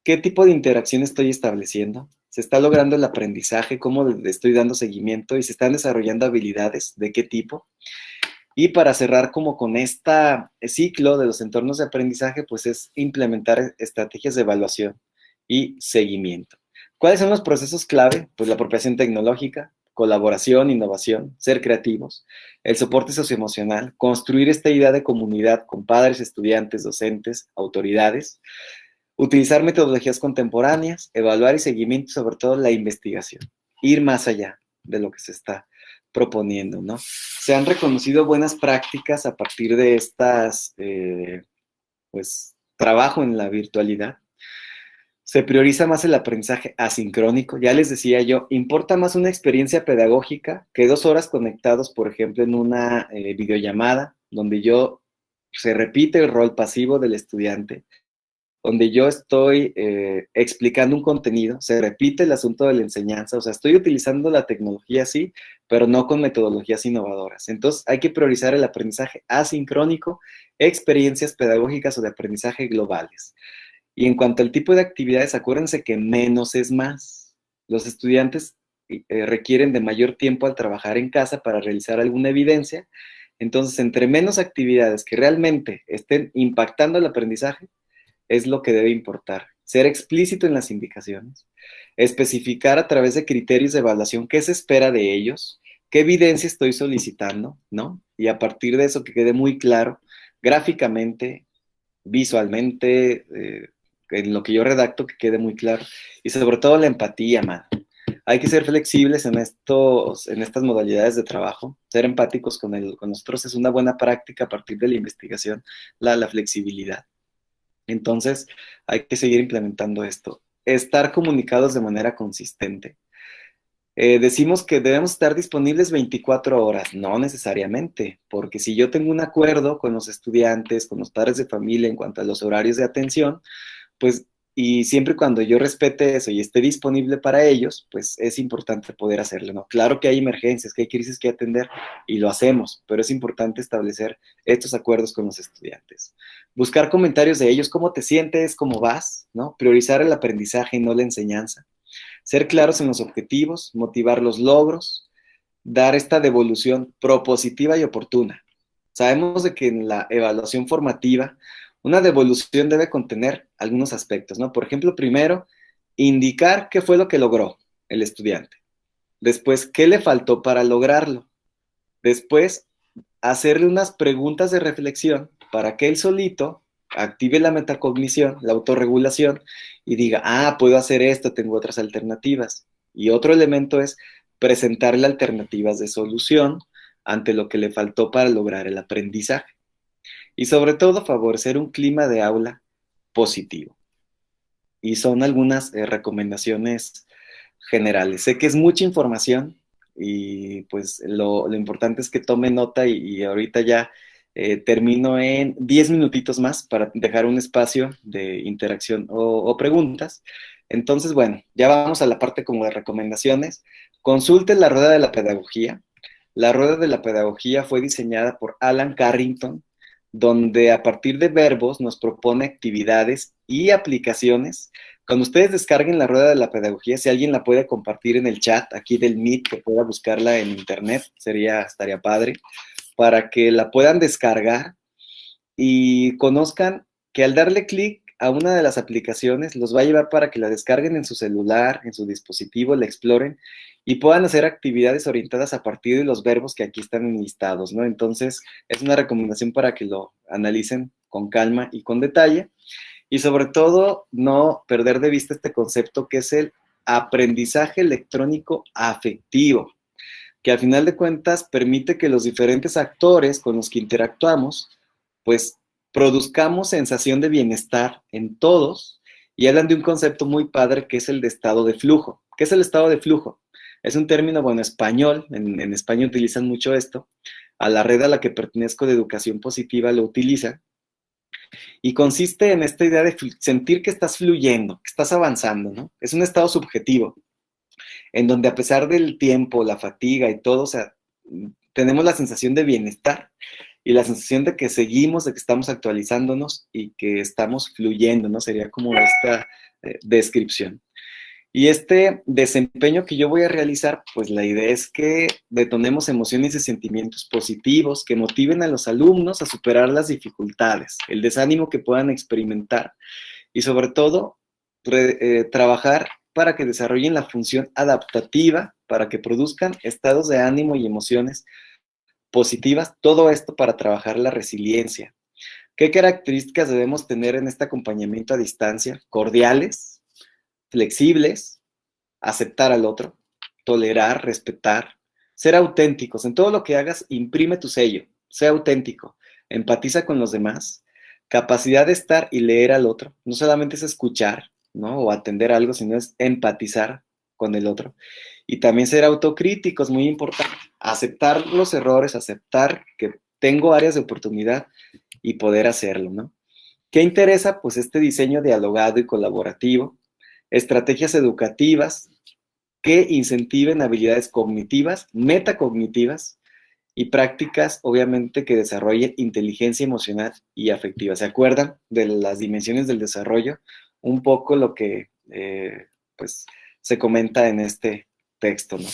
qué tipo de interacción estoy estableciendo. ¿Se está logrando el aprendizaje? ¿Cómo le estoy dando seguimiento? ¿Y se están desarrollando habilidades? ¿De qué tipo? Y para cerrar como con este ciclo de los entornos de aprendizaje, pues es implementar estrategias de evaluación y seguimiento. ¿Cuáles son los procesos clave? Pues la apropiación tecnológica, colaboración, innovación, ser creativos, el soporte socioemocional, construir esta idea de comunidad con padres, estudiantes, docentes, autoridades, utilizar metodologías contemporáneas, evaluar y seguimiento, sobre todo la investigación, ir más allá de lo que se está proponiendo, ¿no? Se han reconocido buenas prácticas a partir de estas, pues, trabajo en la virtualidad. Se prioriza más el aprendizaje asincrónico. Ya les decía yo, importa más una experiencia pedagógica que 2 horas conectados, por ejemplo, en una videollamada, donde se repite el rol pasivo del estudiante, donde yo estoy explicando un contenido, se repite el asunto de la enseñanza, o sea, estoy utilizando la tecnología sí, pero no con metodologías innovadoras. Entonces, hay que priorizar el aprendizaje asincrónico, experiencias pedagógicas o de aprendizaje globales. Y en cuanto al tipo de actividades, acuérdense que menos es más. Los estudiantes requieren de mayor tiempo al trabajar en casa para realizar alguna evidencia. Entonces, entre menos actividades que realmente estén impactando el aprendizaje, es lo que debe importar. Ser explícito en las indicaciones, especificar a través de criterios de evaluación qué se espera de ellos, qué evidencia estoy solicitando, ¿no? Y a partir de eso que quede muy claro, gráficamente, visualmente, en lo que yo redacto, que quede muy claro. Y sobre todo la empatía, man. Hay que ser flexibles en estas modalidades de trabajo. Ser empáticos con nosotros es una buena práctica a partir de la investigación, la flexibilidad. Entonces, hay que seguir implementando esto. Estar comunicados de manera consistente. Decimos que debemos estar disponibles 24 horas. No necesariamente, porque si yo tengo un acuerdo con los estudiantes, con los padres de familia en cuanto a los horarios de atención, pues, y siempre y cuando yo respete eso y esté disponible para ellos, pues es importante poder hacerlo, ¿no? Claro que hay emergencias, que hay crisis que atender y lo hacemos, pero es importante establecer estos acuerdos con los estudiantes. Buscar comentarios de ellos, cómo te sientes, cómo vas, ¿no? Priorizar el aprendizaje y no la enseñanza. Ser claros en los objetivos, motivar los logros, dar esta devolución propositiva y oportuna. Sabemos de que en la evaluación formativa, una devolución debe contener algunos aspectos, ¿no? Por ejemplo, primero, indicar qué fue lo que logró el estudiante. Después, qué le faltó para lograrlo. Después, hacerle unas preguntas de reflexión para que él solito active la metacognición, la autorregulación, y diga, ah, puedo hacer esto, tengo otras alternativas. Y otro elemento es presentarle alternativas de solución ante lo que le faltó para lograr el aprendizaje. Y sobre todo, favorecer un clima de aula positivo. Y son algunas recomendaciones generales. Sé que es mucha información y pues lo importante es que tome nota y ahorita ya termino en 10 minutitos más para dejar un espacio de interacción o preguntas. Entonces, bueno, ya vamos a la parte como de recomendaciones. Consulte la rueda de la pedagogía. La rueda de la pedagogía fue diseñada por Alan Carrington, donde a partir de verbos nos propone actividades y aplicaciones. Cuando ustedes descarguen la rueda de la pedagogía, si alguien la puede compartir en el chat aquí del Meet, que pueda buscarla en internet, estaría padre, para que la puedan descargar y conozcan que al darle clic a una de las aplicaciones los va a llevar para que la descarguen en su celular, en su dispositivo, la exploren y puedan hacer actividades orientadas a partir de los verbos que aquí están enlistados, ¿no? Entonces, es una recomendación para que lo analicen con calma y con detalle. Y sobre todo, no perder de vista este concepto que es el aprendizaje electrónico afectivo, que al final de cuentas permite que los diferentes actores con los que interactuamos, pues produzcamos sensación de bienestar en todos, y hablan de un concepto muy padre que es el de estado de flujo. ¿Qué es el estado de flujo? Es un término, bueno, español, en España utilizan mucho esto, a la red a la que pertenezco de educación positiva lo utiliza, y consiste en esta idea de sentir que estás fluyendo, que estás avanzando, ¿no? Es un estado subjetivo, en donde a pesar del tiempo, la fatiga y todo, o sea, tenemos la sensación de bienestar y la sensación de que seguimos, de que estamos actualizándonos y que estamos fluyendo, ¿no? Sería como esta descripción. Y este desempeño que yo voy a realizar, pues la idea es que detonemos emociones y sentimientos positivos que motiven a los alumnos a superar las dificultades, el desánimo que puedan experimentar y sobre todo trabajar para que desarrollen la función adaptativa, para que produzcan estados de ánimo y emociones positivas, todo esto para trabajar la resiliencia. ¿Qué características debemos tener en este acompañamiento a distancia? Cordiales, flexibles, aceptar al otro, tolerar, respetar, ser auténticos. En todo lo que hagas, imprime tu sello, sea auténtico, empatiza con los demás, capacidad de estar y leer al otro. No solamente es escuchar, ¿no? O atender algo, sino es empatizar con el otro. Y también ser autocríticos, muy importante. Aceptar los errores, aceptar que tengo áreas de oportunidad y poder hacerlo, ¿no? ¿Qué interesa? Pues este diseño dialogado y colaborativo, estrategias educativas que incentiven habilidades cognitivas, metacognitivas y prácticas, obviamente, que desarrollen inteligencia emocional y afectiva. ¿Se acuerdan de las dimensiones del desarrollo? Un poco lo que, pues, se comenta en este texto, ¿no?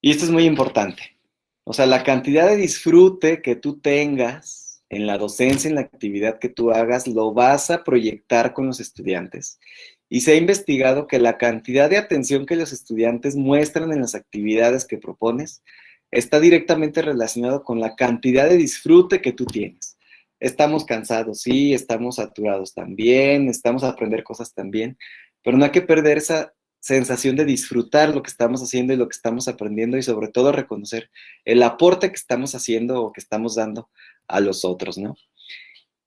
Y esto es muy importante. O sea, la cantidad de disfrute que tú tengas en la docencia, en la actividad que tú hagas, lo vas a proyectar con los estudiantes. Y se ha investigado que la cantidad de atención que los estudiantes muestran en las actividades que propones está directamente relacionado con la cantidad de disfrute que tú tienes. Estamos cansados, sí, estamos saturados también, estamos a aprender cosas también, pero no hay que perder esa sensación de disfrutar lo que estamos haciendo y lo que estamos aprendiendo y sobre todo reconocer el aporte que estamos haciendo o que estamos dando a los otros, ¿no?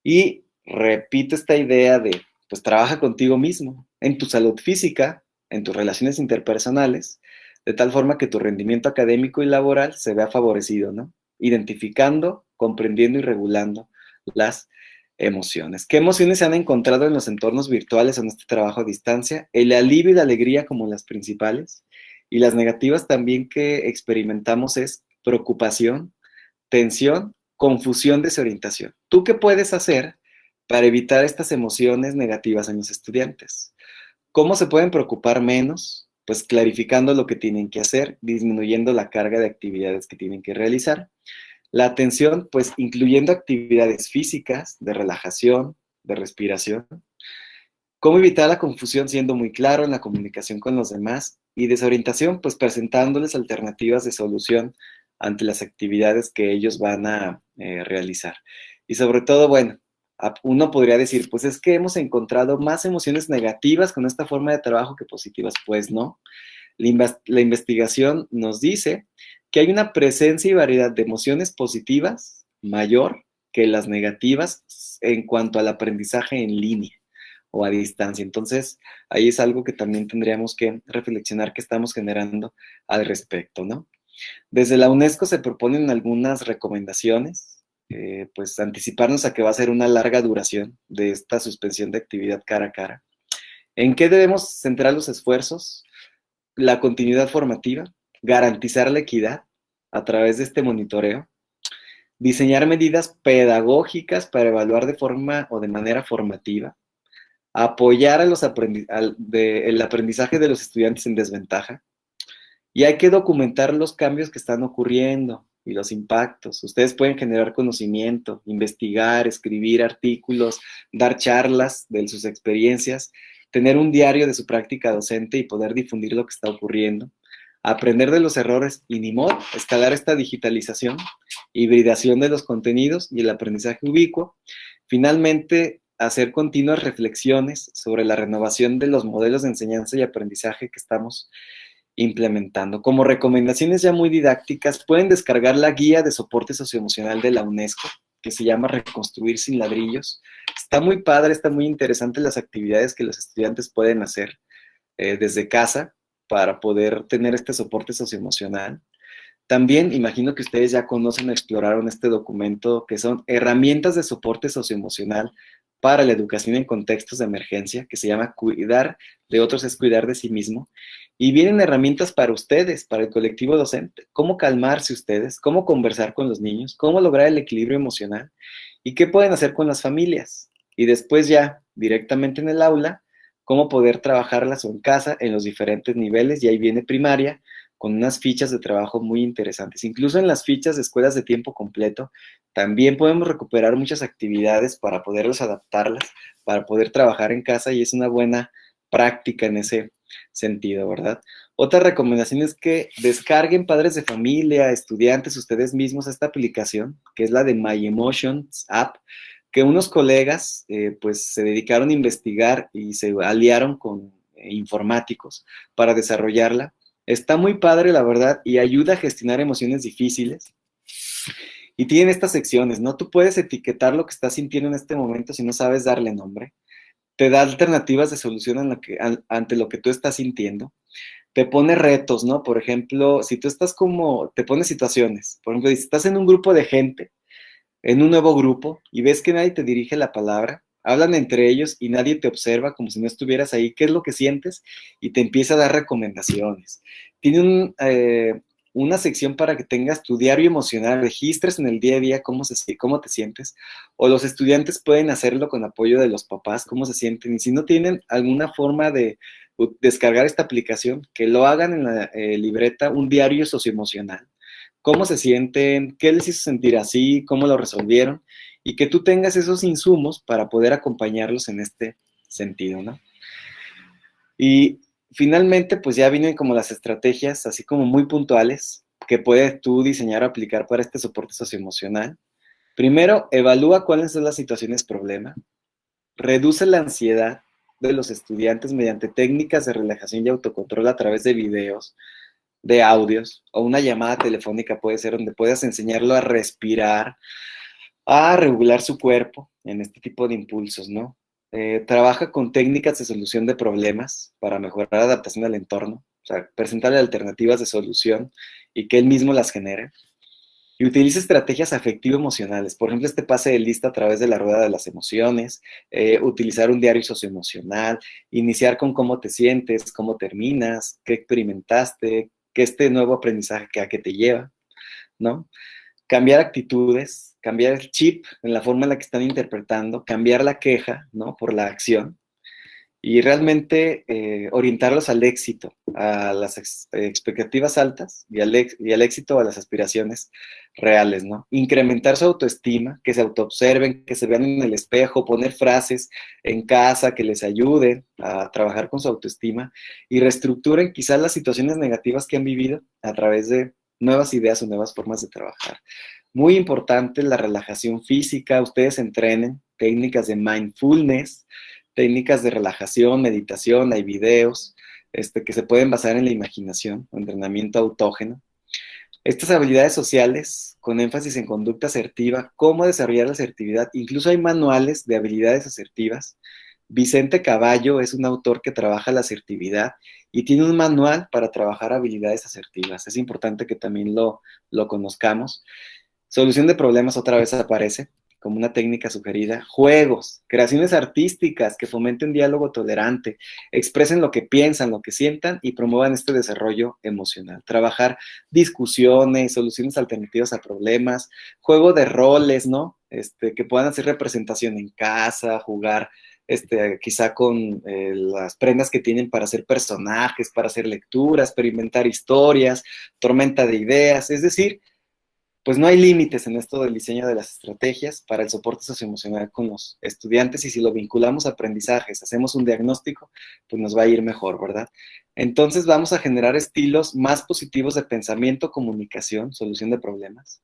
Y repito esta idea de, pues trabaja contigo mismo, en tu salud física, en tus relaciones interpersonales, de tal forma que tu rendimiento académico y laboral se vea favorecido, ¿no? Identificando, comprendiendo y regulando las emociones. ¿Qué emociones se han encontrado en los entornos virtuales en este trabajo a distancia? El alivio y la alegría como las principales, y las negativas también que experimentamos es preocupación, tensión, confusión, desorientación. ¿Tú qué puedes hacer para evitar estas emociones negativas en los estudiantes? ¿Cómo se pueden preocupar menos? Pues clarificando lo que tienen que hacer, disminuyendo la carga de actividades que tienen que realizar. La atención, pues, incluyendo actividades físicas, de relajación, de respiración. Cómo evitar la confusión siendo muy claro en la comunicación con los demás. Y desorientación, pues, presentándoles alternativas de solución ante las actividades que ellos van a realizar. Y sobre todo, bueno, uno podría decir, pues es que hemos encontrado más emociones negativas con esta forma de trabajo que positivas. Pues no. La investigación nos dice que hay una presencia y variedad de emociones positivas mayor que las negativas en cuanto al aprendizaje en línea o a distancia. Entonces, ahí es algo que también tendríamos que reflexionar que estamos generando al respecto, ¿no? Desde la UNESCO se proponen algunas recomendaciones, pues anticiparnos a que va a ser una larga duración de esta suspensión de actividad cara a cara. ¿En qué debemos centrar los esfuerzos? La continuidad formativa, garantizar la equidad a través de este monitoreo, diseñar medidas pedagógicas para evaluar de forma o de manera formativa, apoyar a el aprendizaje de los estudiantes en desventaja, y hay que documentar los cambios que están ocurriendo y los impactos. Ustedes pueden generar conocimiento, investigar, escribir artículos, dar charlas de sus experiencias, tener un diario de su práctica docente y poder difundir lo que está ocurriendo, aprender de los errores y ni modo, escalar esta digitalización, hibridación de los contenidos y el aprendizaje ubicuo. Finalmente, hacer continuas reflexiones sobre la renovación de los modelos de enseñanza y aprendizaje que estamos implementando. Como recomendaciones ya muy didácticas, pueden descargar la guía de soporte socioemocional de la UNESCO, que se llama Reconstruir sin ladrillos. Está muy padre, está muy interesante las actividades que los estudiantes pueden hacer desde casa para poder tener este soporte socioemocional. También imagino que ustedes ya conocen o exploraron este documento que son herramientas de soporte socioemocional para la educación en contextos de emergencia, que se llama Cuidar de otros es cuidar de sí mismo. Y vienen herramientas para ustedes, para el colectivo docente. Cómo calmarse ustedes, cómo conversar con los niños, cómo lograr el equilibrio emocional y qué pueden hacer con las familias. Y después ya, directamente en el aula, cómo poder trabajarlas o en casa en los diferentes niveles. Y ahí viene primaria, con unas fichas de trabajo muy interesantes. Incluso en las fichas de escuelas de tiempo completo, también podemos recuperar muchas actividades para poderlas adaptarlas, para poder trabajar en casa y es una buena práctica en ese sentido, ¿verdad? Otra recomendación es que descarguen padres de familia, estudiantes, ustedes mismos esta aplicación, que es la de My Emotions App, que unos colegas pues se dedicaron a investigar y se aliaron con informáticos para desarrollarla. Está muy padre, la verdad, y ayuda a gestionar emociones difíciles. Y tienen estas secciones, ¿no? Tú puedes etiquetar lo que estás sintiendo en este momento si no sabes darle nombre. Te da alternativas de solución ante lo que tú estás sintiendo. Te pone retos, ¿no? Por ejemplo, si tú estás te pone situaciones. Por ejemplo, si estás en un grupo de gente, en un nuevo grupo, y ves que nadie te dirige la palabra, hablan entre ellos y nadie te observa como si no estuvieras ahí, ¿qué es lo que sientes? Y te empieza a dar recomendaciones. Tiene una sección para que tengas tu diario emocional, registres en el día a día cómo te sientes, o los estudiantes pueden hacerlo con apoyo de los papás, cómo se sienten, y si no tienen alguna forma de descargar esta aplicación, que lo hagan en la libreta, un diario socioemocional. Cómo se sienten, qué les hizo sentir así, cómo lo resolvieron, y que tú tengas esos insumos para poder acompañarlos en este sentido, ¿no? Y finalmente, pues ya vienen como las estrategias, así como muy puntuales, que puedes tú diseñar o aplicar para este soporte socioemocional. Primero, evalúa cuáles son las situaciones problema. Reduce la ansiedad de los estudiantes mediante técnicas de relajación y autocontrol a través de videos, de audios, o una llamada telefónica puede ser donde puedas enseñarlo a respirar, a regular su cuerpo en este tipo de impulsos, ¿no? Trabaja con técnicas de solución de problemas para mejorar la adaptación al entorno, o sea, presentarle alternativas de solución y que él mismo las genere. Y utiliza estrategias afectivo-emocionales, por ejemplo, este pase de lista a través de la rueda de las emociones, utilizar un diario socioemocional, iniciar con cómo te sientes, cómo terminas, qué experimentaste, qué este nuevo aprendizaje a qué te lleva, ¿no? Cambiar actitudes, cambiar el chip en la forma en la que están interpretando, cambiar la queja, ¿no? Por la acción. y realmente orientarlos al éxito, a las expectativas altas y al éxito, a las aspiraciones reales, ¿no? Incrementar su autoestima, que se autoobserven, que se vean en el espejo, poner frases en casa que les ayuden a trabajar con su autoestima y reestructuren quizás las situaciones negativas que han vivido a través de nuevas ideas o nuevas formas de trabajar. Muy importante la relajación física, ustedes entrenen técnicas de mindfulness, técnicas de relajación, meditación, hay videos que se pueden basar en la imaginación, entrenamiento autógeno. Estas habilidades sociales, con énfasis en conducta asertiva, cómo desarrollar la asertividad, incluso hay manuales de habilidades asertivas. Vicente Caballo es un autor que trabaja la asertividad y tiene un manual para trabajar habilidades asertivas. Es importante que también lo conozcamos. Solución de problemas otra vez aparece como una técnica sugerida. Juegos, creaciones artísticas que fomenten diálogo tolerante, expresen lo que piensan, lo que sientan y promuevan este desarrollo emocional. Trabajar discusiones, soluciones alternativas a problemas, juego de roles, ¿no? Que puedan hacer representación en casa, jugar quizá con las prendas que tienen para hacer personajes, para hacer lecturas, para inventar historias, tormenta de ideas, es decir, pues no hay límites en esto del diseño de las estrategias para el soporte socioemocional con los estudiantes y si lo vinculamos a aprendizajes, hacemos un diagnóstico, pues nos va a ir mejor, ¿verdad? Entonces vamos a generar estilos más positivos de pensamiento, comunicación, solución de problemas,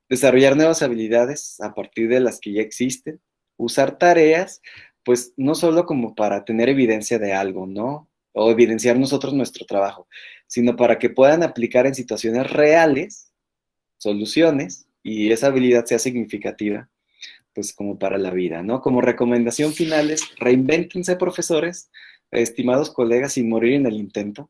desarrollar nuevas habilidades a partir de las que ya existen, usar tareas, pues no solo como para tener evidencia de algo, ¿no? O evidenciar nosotros nuestro trabajo, sino para que puedan aplicar en situaciones reales soluciones y esa habilidad sea significativa, pues como para la vida, ¿no? Como recomendación finales, reinvéntense, profesores, estimados colegas, sin morir en el intento,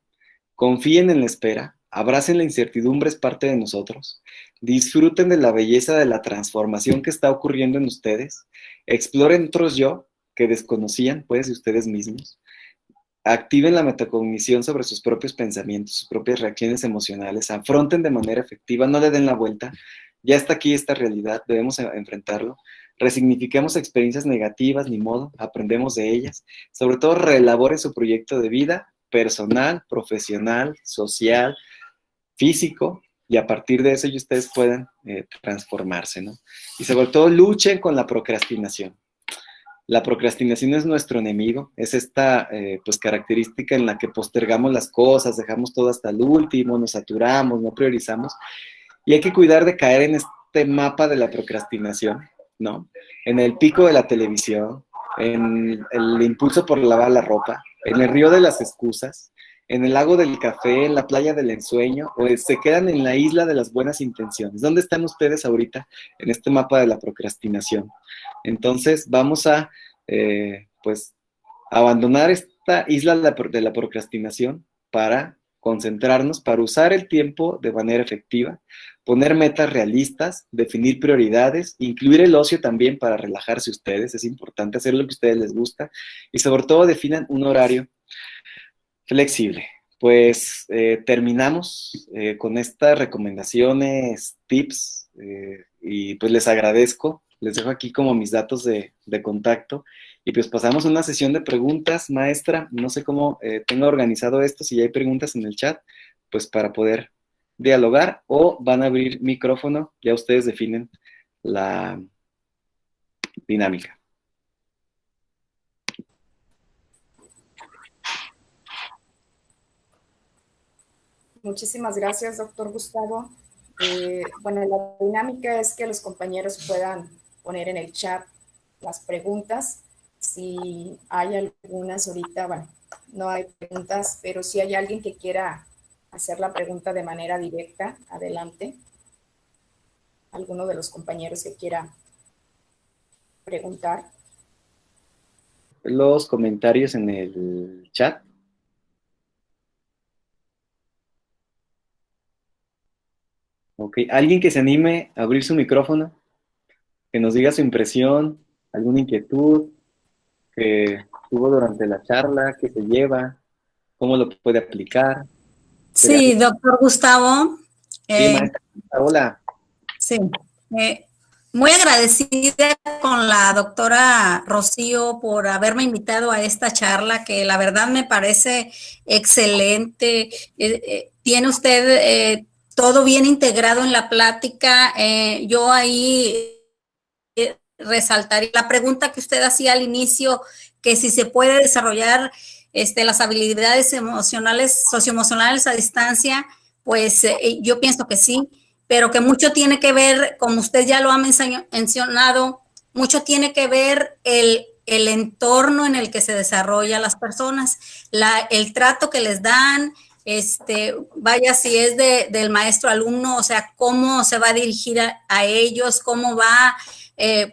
confíen en la espera, abracen la incertidumbre, es parte de nosotros, disfruten de la belleza de la transformación que está ocurriendo en ustedes, exploren otros yo que desconocían, pues, de ustedes mismos, activen la metacognición sobre sus propios pensamientos, sus propias reacciones emocionales, afronten de manera efectiva, no le den la vuelta, ya está aquí esta realidad, debemos enfrentarlo, resignifiquemos experiencias negativas, ni modo, aprendemos de ellas, sobre todo reelaboren su proyecto de vida, personal, profesional, social, físico, y a partir de eso ustedes puedan transformarse, ¿no? Y sobre todo luchen con la procrastinación. La procrastinación es nuestro enemigo, es esta pues característica en la que postergamos las cosas, dejamos todo hasta el último, nos saturamos, no priorizamos, y hay que cuidar de caer en este mapa de la procrastinación, ¿no? En el pico de la televisión, en el impulso por lavar la ropa, en el río de las excusas, en el lago del café, en la playa del ensueño, o se quedan en la isla de las buenas intenciones. ¿Dónde están ustedes ahorita en este mapa de la procrastinación? Entonces vamos a, pues, abandonar esta isla de la procrastinación para concentrarnos, para usar el tiempo de manera efectiva, poner metas realistas, definir prioridades, incluir el ocio también para relajarse ustedes, es importante hacer lo que a ustedes les gusta y sobre todo definan un horario flexible. Pues terminamos con estas recomendaciones, tips y pues les agradezco. Les dejo aquí como mis datos de contacto y pues pasamos una sesión de preguntas, maestra. No sé cómo tengo organizado esto, si ya hay preguntas en el chat, pues para poder dialogar o van a abrir micrófono, ya ustedes definen la dinámica. Muchísimas gracias, doctor Gustavo. Bueno, la dinámica es que los compañeros puedan poner en el chat las preguntas. Si hay algunas ahorita, bueno, no hay preguntas, pero si hay alguien que quiera hacer la pregunta de manera directa, adelante. Alguno de los compañeros que quiera preguntar. Los comentarios en el chat. Ok, alguien que se anime a abrir su micrófono, que nos diga su impresión, alguna inquietud que tuvo durante la charla, que se lleva, cómo lo puede aplicar. Sí, doctor Gustavo. Sí, maestra, hola. Sí, Muy agradecida con la doctora Rocío por haberme invitado a esta charla, que la verdad me parece excelente. Tiene usted todo bien integrado en la plática. Yo ahí resaltaría la pregunta que usted hacía al inicio, que si se puede desarrollar las habilidades emocionales, socioemocionales a distancia, pues yo pienso que sí, pero que mucho tiene que ver, como usted ya lo ha mencionado, mucho tiene que ver el entorno en el que se desarrollan las personas, el trato que les dan, vaya, si es del maestro alumno, o sea, cómo se va a dirigir a ellos, cómo va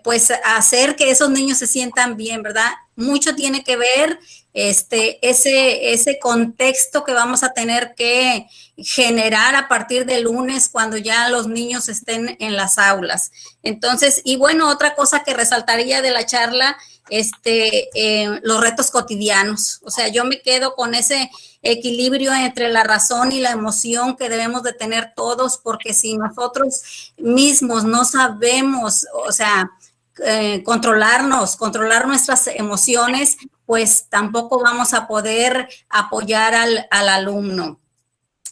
pues hacer que esos niños se sientan bien, ¿verdad? Mucho tiene que ver ese contexto que vamos a tener que generar a partir del lunes cuando ya los niños estén en las aulas. Entonces, y bueno, otra cosa que resaltaría de la charla, los retos cotidianos. O sea, yo me quedo con ese equilibrio entre la razón y la emoción que debemos de tener todos, porque si nosotros mismos no sabemos, o sea, controlar nuestras emociones, pues tampoco vamos a poder apoyar al alumno.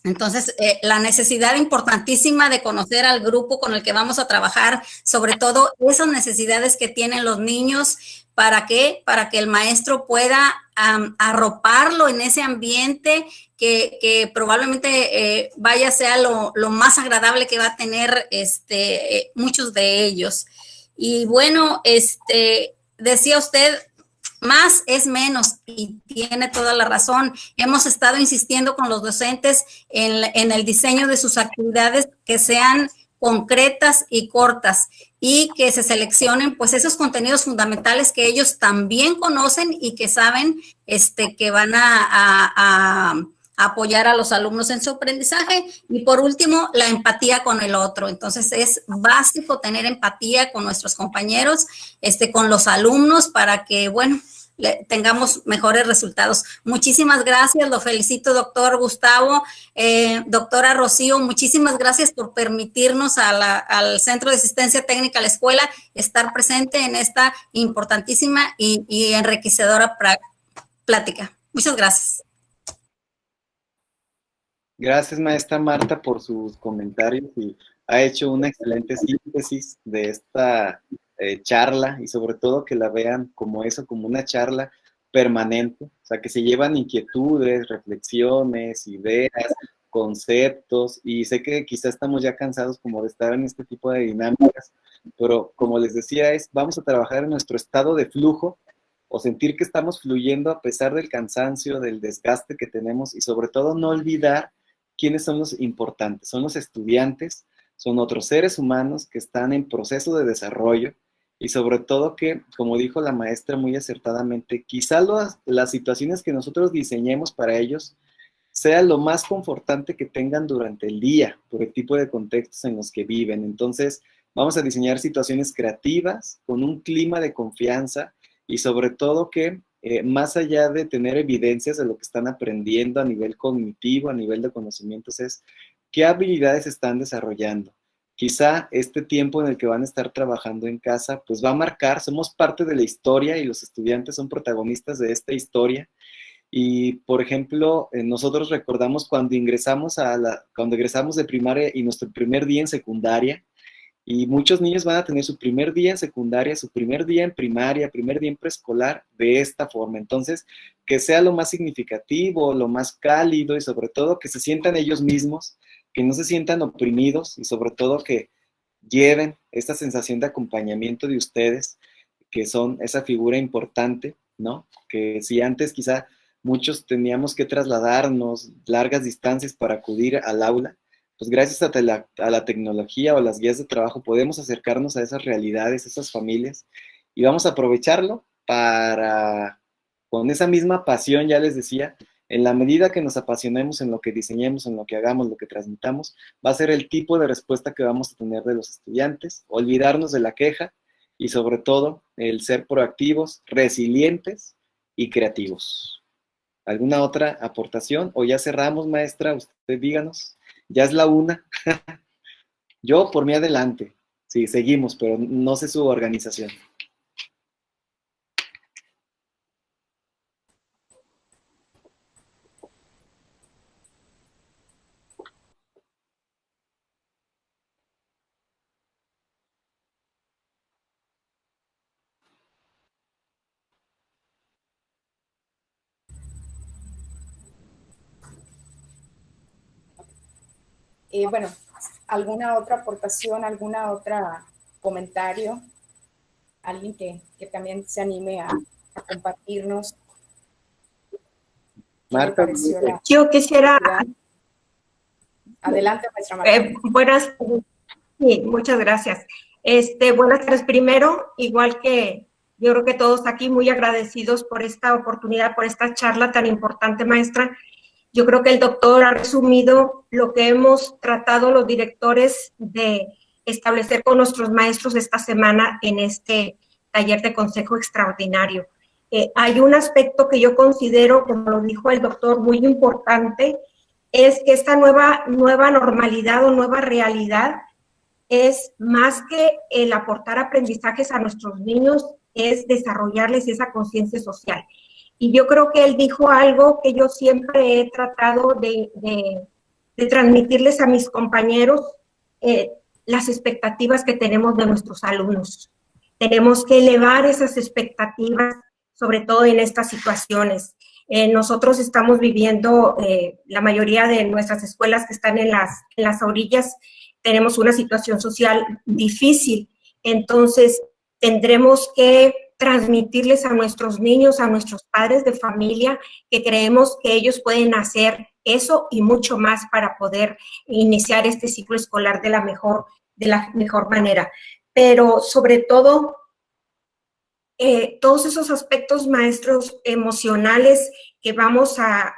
Entonces, la necesidad importantísima de conocer al grupo con el que vamos a trabajar, sobre todo esas necesidades que tienen los niños, ¿para qué? Para que el maestro pueda arroparlo en ese ambiente que probablemente vaya a ser lo más agradable que va a tener muchos de ellos. Y bueno, decía usted, más es menos, y tiene toda la razón. Hemos estado insistiendo con los docentes en el diseño de sus actividades que sean concretas y cortas y que se seleccionen pues esos contenidos fundamentales que ellos también conocen y que saben que van a apoyar a los alumnos en su aprendizaje. Y por último, la empatía con el otro. Entonces es básico tener empatía con nuestros compañeros, con los alumnos, para que, bueno, tengamos mejores resultados. Muchísimas gracias, lo felicito, doctor Gustavo. Doctora Rocío, muchísimas gracias por permitirnos al Centro de Asistencia Técnica a la Escuela estar presente en esta importantísima y enriquecedora plática. Muchas gracias. Gracias, maestra Marta, por sus comentarios, y ha hecho una excelente síntesis de esta charla, y sobre todo que la vean como eso, como una charla permanente, o sea, que se llevan inquietudes, reflexiones, ideas, conceptos, y sé que quizá estamos ya cansados como de estar en este tipo de dinámicas, pero como les decía, vamos a trabajar en nuestro estado de flujo, o sentir que estamos fluyendo a pesar del cansancio, del desgaste que tenemos, y sobre todo no olvidar quiénes son los importantes. Son los estudiantes, son otros seres humanos que están en proceso de desarrollo, y sobre todo que, como dijo la maestra muy acertadamente, quizá las situaciones que nosotros diseñemos para ellos sea lo más confortante que tengan durante el día, por el tipo de contextos en los que viven. Entonces, vamos a diseñar situaciones creativas, con un clima de confianza, y sobre todo que más allá de tener evidencias de lo que están aprendiendo a nivel cognitivo, a nivel de conocimientos, es qué habilidades están desarrollando. Quizá este tiempo en el que van a estar trabajando en casa, pues va a marcar, somos parte de la historia y los estudiantes son protagonistas de esta historia. Y, por ejemplo, nosotros recordamos cuando ingresamos de primaria y nuestro primer día en secundaria, y muchos niños van a tener su primer día en secundaria, su primer día en primaria, primer día en preescolar, de esta forma. Entonces, que sea lo más significativo, lo más cálido, y sobre todo que se sientan ellos mismos, que no se sientan oprimidos, y sobre todo que lleven esta sensación de acompañamiento de ustedes, que son esa figura importante, ¿no? Que si antes quizá muchos teníamos que trasladarnos largas distancias para acudir al aula, pues gracias a la tecnología o las guías de trabajo podemos acercarnos a esas realidades, a esas familias, y vamos a aprovecharlo para, con esa misma pasión, ya les decía, en la medida que nos apasionemos en lo que diseñemos, en lo que hagamos, lo que transmitamos, va a ser el tipo de respuesta que vamos a tener de los estudiantes, olvidarnos de la queja, y sobre todo el ser proactivos, resilientes y creativos. ¿Alguna otra aportación? ¿O ya cerramos, maestra? Usted díganos. Ya es la 1. Yo, por mí, adelante. Sí, seguimos, pero no sé su organización. Bueno, ¿alguna otra aportación, alguna otra comentario? Alguien que también se anime a compartirnos qué le Marta, pareció la yo quisiera, actividad. Adelante, maestra Marta. buenas, sí, muchas gracias. Buenas tardes. Primero, igual que yo creo que todos aquí muy agradecidos por esta oportunidad, por esta charla tan importante, maestra. Yo creo que el doctor ha resumido lo que hemos tratado los directores de establecer con nuestros maestros esta semana en este taller de consejo extraordinario. Hay un aspecto que yo considero, como lo dijo el doctor, muy importante, es que esta nueva normalidad o nueva realidad es más que el aportar aprendizajes a nuestros niños, es desarrollarles esa conciencia social. Y yo creo que él dijo algo que yo siempre he tratado de transmitirles a mis compañeros, las expectativas que tenemos de nuestros alumnos. Tenemos que elevar esas expectativas, sobre todo en estas situaciones. Nosotros estamos viviendo, la mayoría de nuestras escuelas que están en las orillas, tenemos una situación social difícil, entonces tendremos que transmitirles a nuestros niños, a nuestros padres de familia, que creemos que ellos pueden hacer eso y mucho más para poder iniciar este ciclo escolar de la mejor manera. Pero sobre todo, todos esos aspectos, maestros, emocionales que vamos a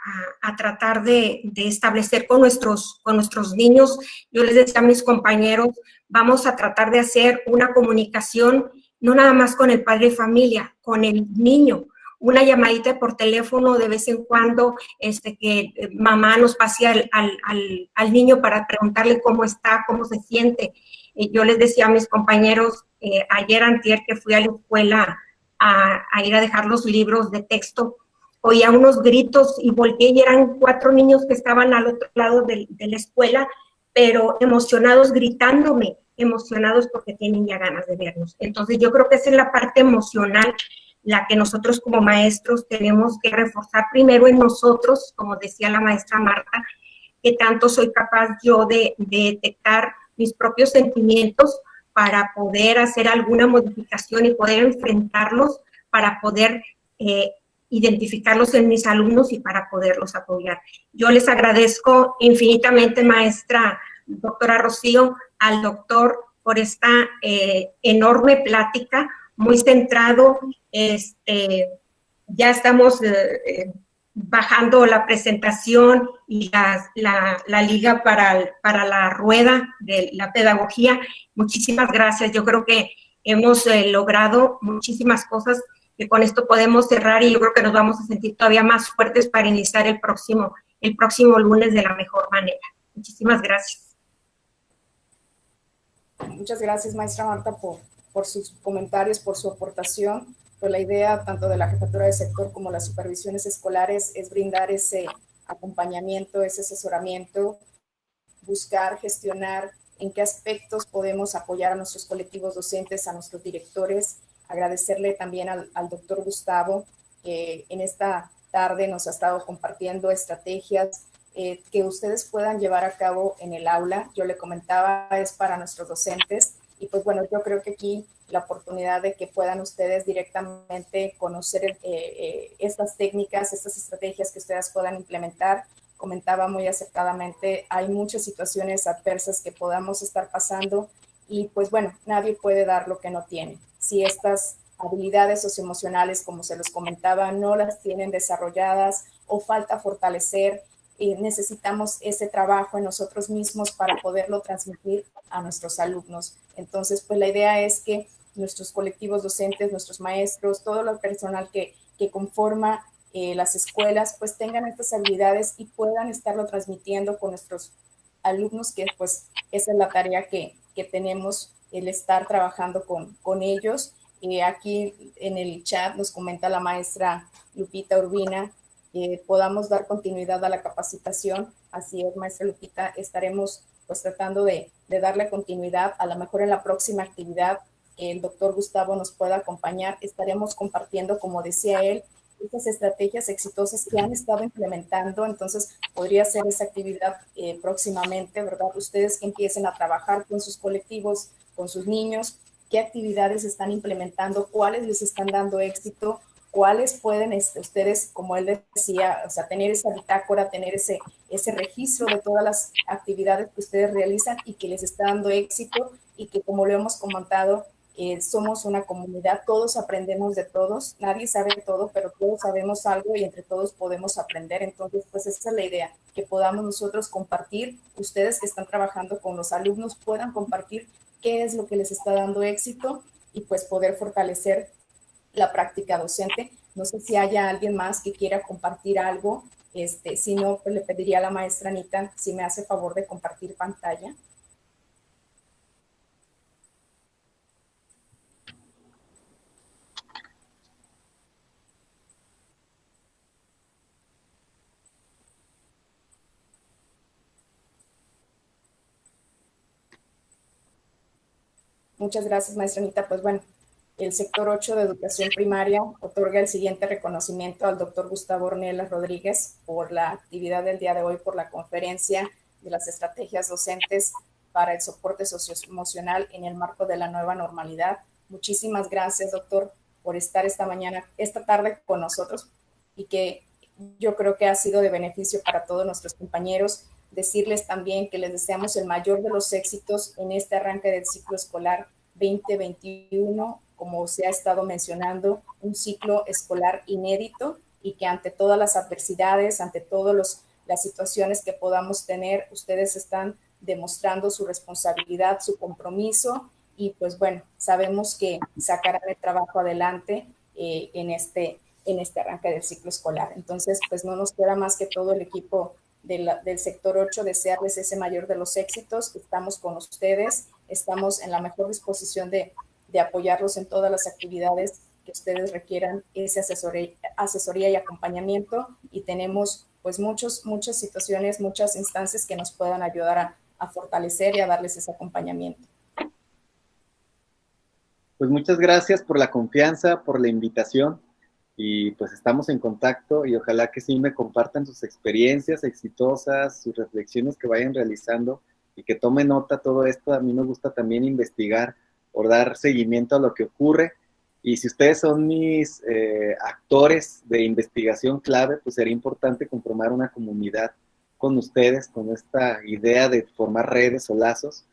tratar de establecer con nuestros niños. Yo les decía a mis compañeros, vamos a tratar de hacer una comunicación, no nada más con el padre de familia, con el niño. Una llamadita por teléfono de vez en cuando, que mamá nos pase al niño para preguntarle cómo está, cómo se siente. Yo les decía a mis compañeros, ayer antier que fui a la escuela a ir a dejar los libros de texto, oía unos gritos y volteé y eran 4 niños que estaban al otro lado de la escuela, pero emocionados gritándome, emocionados porque tienen ya ganas de vernos. Entonces yo creo que esa es la parte emocional, la que nosotros como maestros tenemos que reforzar primero en nosotros, como decía la maestra Marta, que tanto soy capaz yo de detectar mis propios sentimientos para poder hacer alguna modificación y poder enfrentarlos, para poder identificarlos en mis alumnos y para poderlos apoyar. Yo les agradezco infinitamente, maestra doctora Rocío, al doctor por esta enorme plática, muy centrado. Ya estamos bajando la presentación y la liga para la rueda de la pedagogía. Muchísimas gracias. Yo creo que hemos logrado muchísimas cosas que con esto podemos cerrar y yo creo que nos vamos a sentir todavía más fuertes para iniciar el próximo lunes de la mejor manera. Muchísimas gracias. Muchas gracias, maestra Marta, por sus comentarios, por su aportación. Pues la idea tanto de la jefatura de sector como las supervisiones escolares es brindar ese acompañamiento, ese asesoramiento, buscar, gestionar en qué aspectos podemos apoyar a nuestros colectivos docentes, a nuestros directores. Agradecerle también al doctor Gustavo, que en esta tarde nos ha estado compartiendo estrategias que ustedes puedan llevar a cabo en el aula. Yo le comentaba, es para nuestros docentes. Y pues bueno, yo creo que aquí la oportunidad de que puedan ustedes directamente conocer estas técnicas, estas estrategias que ustedes puedan implementar. Comentaba muy acertadamente, hay muchas situaciones adversas que podamos estar pasando y pues bueno, nadie puede dar lo que no tiene. Si estas habilidades socioemocionales, como se los comentaba, no las tienen desarrolladas o falta fortalecer, necesitamos ese trabajo en nosotros mismos para poderlo transmitir a nuestros alumnos. Entonces, pues la idea es que nuestros colectivos docentes, nuestros maestros, todo el personal que conforma las escuelas, pues tengan estas habilidades y puedan estarlo transmitiendo con nuestros alumnos, que pues esa es la tarea que tenemos el estar trabajando con ellos. Aquí en el chat nos comenta la maestra Lupita Urbina que podamos dar continuidad a la capacitación. Así es, maestra Lupita, estaremos pues tratando de darle continuidad. A lo mejor en la próxima actividad el doctor Gustavo nos pueda acompañar, estaremos compartiendo, como decía él, estas estrategias exitosas que han estado implementando. Entonces podría ser esa actividad próximamente, ¿verdad? Ustedes que empiecen a trabajar con sus colectivos, con sus niños, qué actividades están implementando, cuáles les están dando éxito, cuáles pueden ustedes, como él decía, o sea, tener esa bitácora, tener ese registro de todas las actividades que ustedes realizan y que les está dando éxito, y que, como lo hemos comentado, somos una comunidad, todos aprendemos de todos, nadie sabe todo, pero todos sabemos algo y entre todos podemos aprender. Entonces, pues esa es la idea, que podamos nosotros compartir, ustedes que están trabajando con los alumnos puedan compartir qué es lo que les está dando éxito y pues poder fortalecer la práctica docente. No sé si haya alguien más que quiera compartir algo, si no, pues le pediría a la maestra Anita si me hace favor de compartir pantalla. Muchas gracias, maestra Anita. Pues bueno, el sector 8 de educación primaria otorga el siguiente reconocimiento al doctor Gustavo Ornelas Rodríguez por la actividad del día de hoy, por la conferencia de las estrategias docentes para el soporte socioemocional en el marco de la nueva normalidad. Muchísimas gracias, doctor, por estar esta tarde con nosotros, y que yo creo que ha sido de beneficio para todos nuestros compañeros. Decirles también que les deseamos el mayor de los éxitos en este arranque del ciclo escolar 2021, como se ha estado mencionando, un ciclo escolar inédito, y que ante todas las adversidades, ante todas las situaciones que podamos tener, ustedes están demostrando su responsabilidad, su compromiso, y pues bueno, sabemos que sacarán el trabajo adelante en este arranque del ciclo escolar. Entonces, pues no nos queda más que todo el equipo del sector 8 desearles ese mayor de los éxitos. Estamos con ustedes, estamos en la mejor disposición de apoyarlos en todas las actividades que ustedes requieran, esa asesoría y acompañamiento, y tenemos pues muchas situaciones, muchas instancias que nos puedan ayudar a fortalecer y a darles ese acompañamiento. Pues muchas gracias por la confianza, por la invitación, y pues estamos en contacto, y ojalá que sí me compartan sus experiencias exitosas, sus reflexiones que vayan realizando, y que tomen nota todo esto. A mí me gusta también investigar por dar seguimiento a lo que ocurre, y si ustedes son mis actores de investigación clave, pues sería importante conformar una comunidad con ustedes, con esta idea de formar redes o lazos,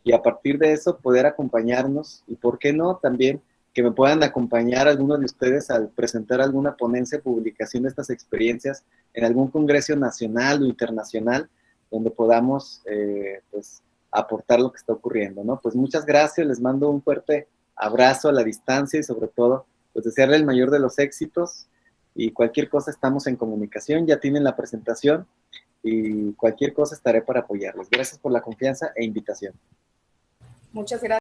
y a partir de eso poder acompañarnos, y por qué no también que me puedan acompañar algunos de ustedes al presentar alguna ponencia, publicación de estas experiencias en algún congreso nacional o internacional, donde podamos pues aportar lo que está ocurriendo, ¿no? Pues muchas gracias, les mando un fuerte abrazo a la distancia, y sobre todo, pues desearle el mayor de los éxitos, y cualquier cosa estamos en comunicación, ya tienen la presentación, y cualquier cosa estaré para apoyarles. Gracias por la confianza e invitación. Muchas gracias.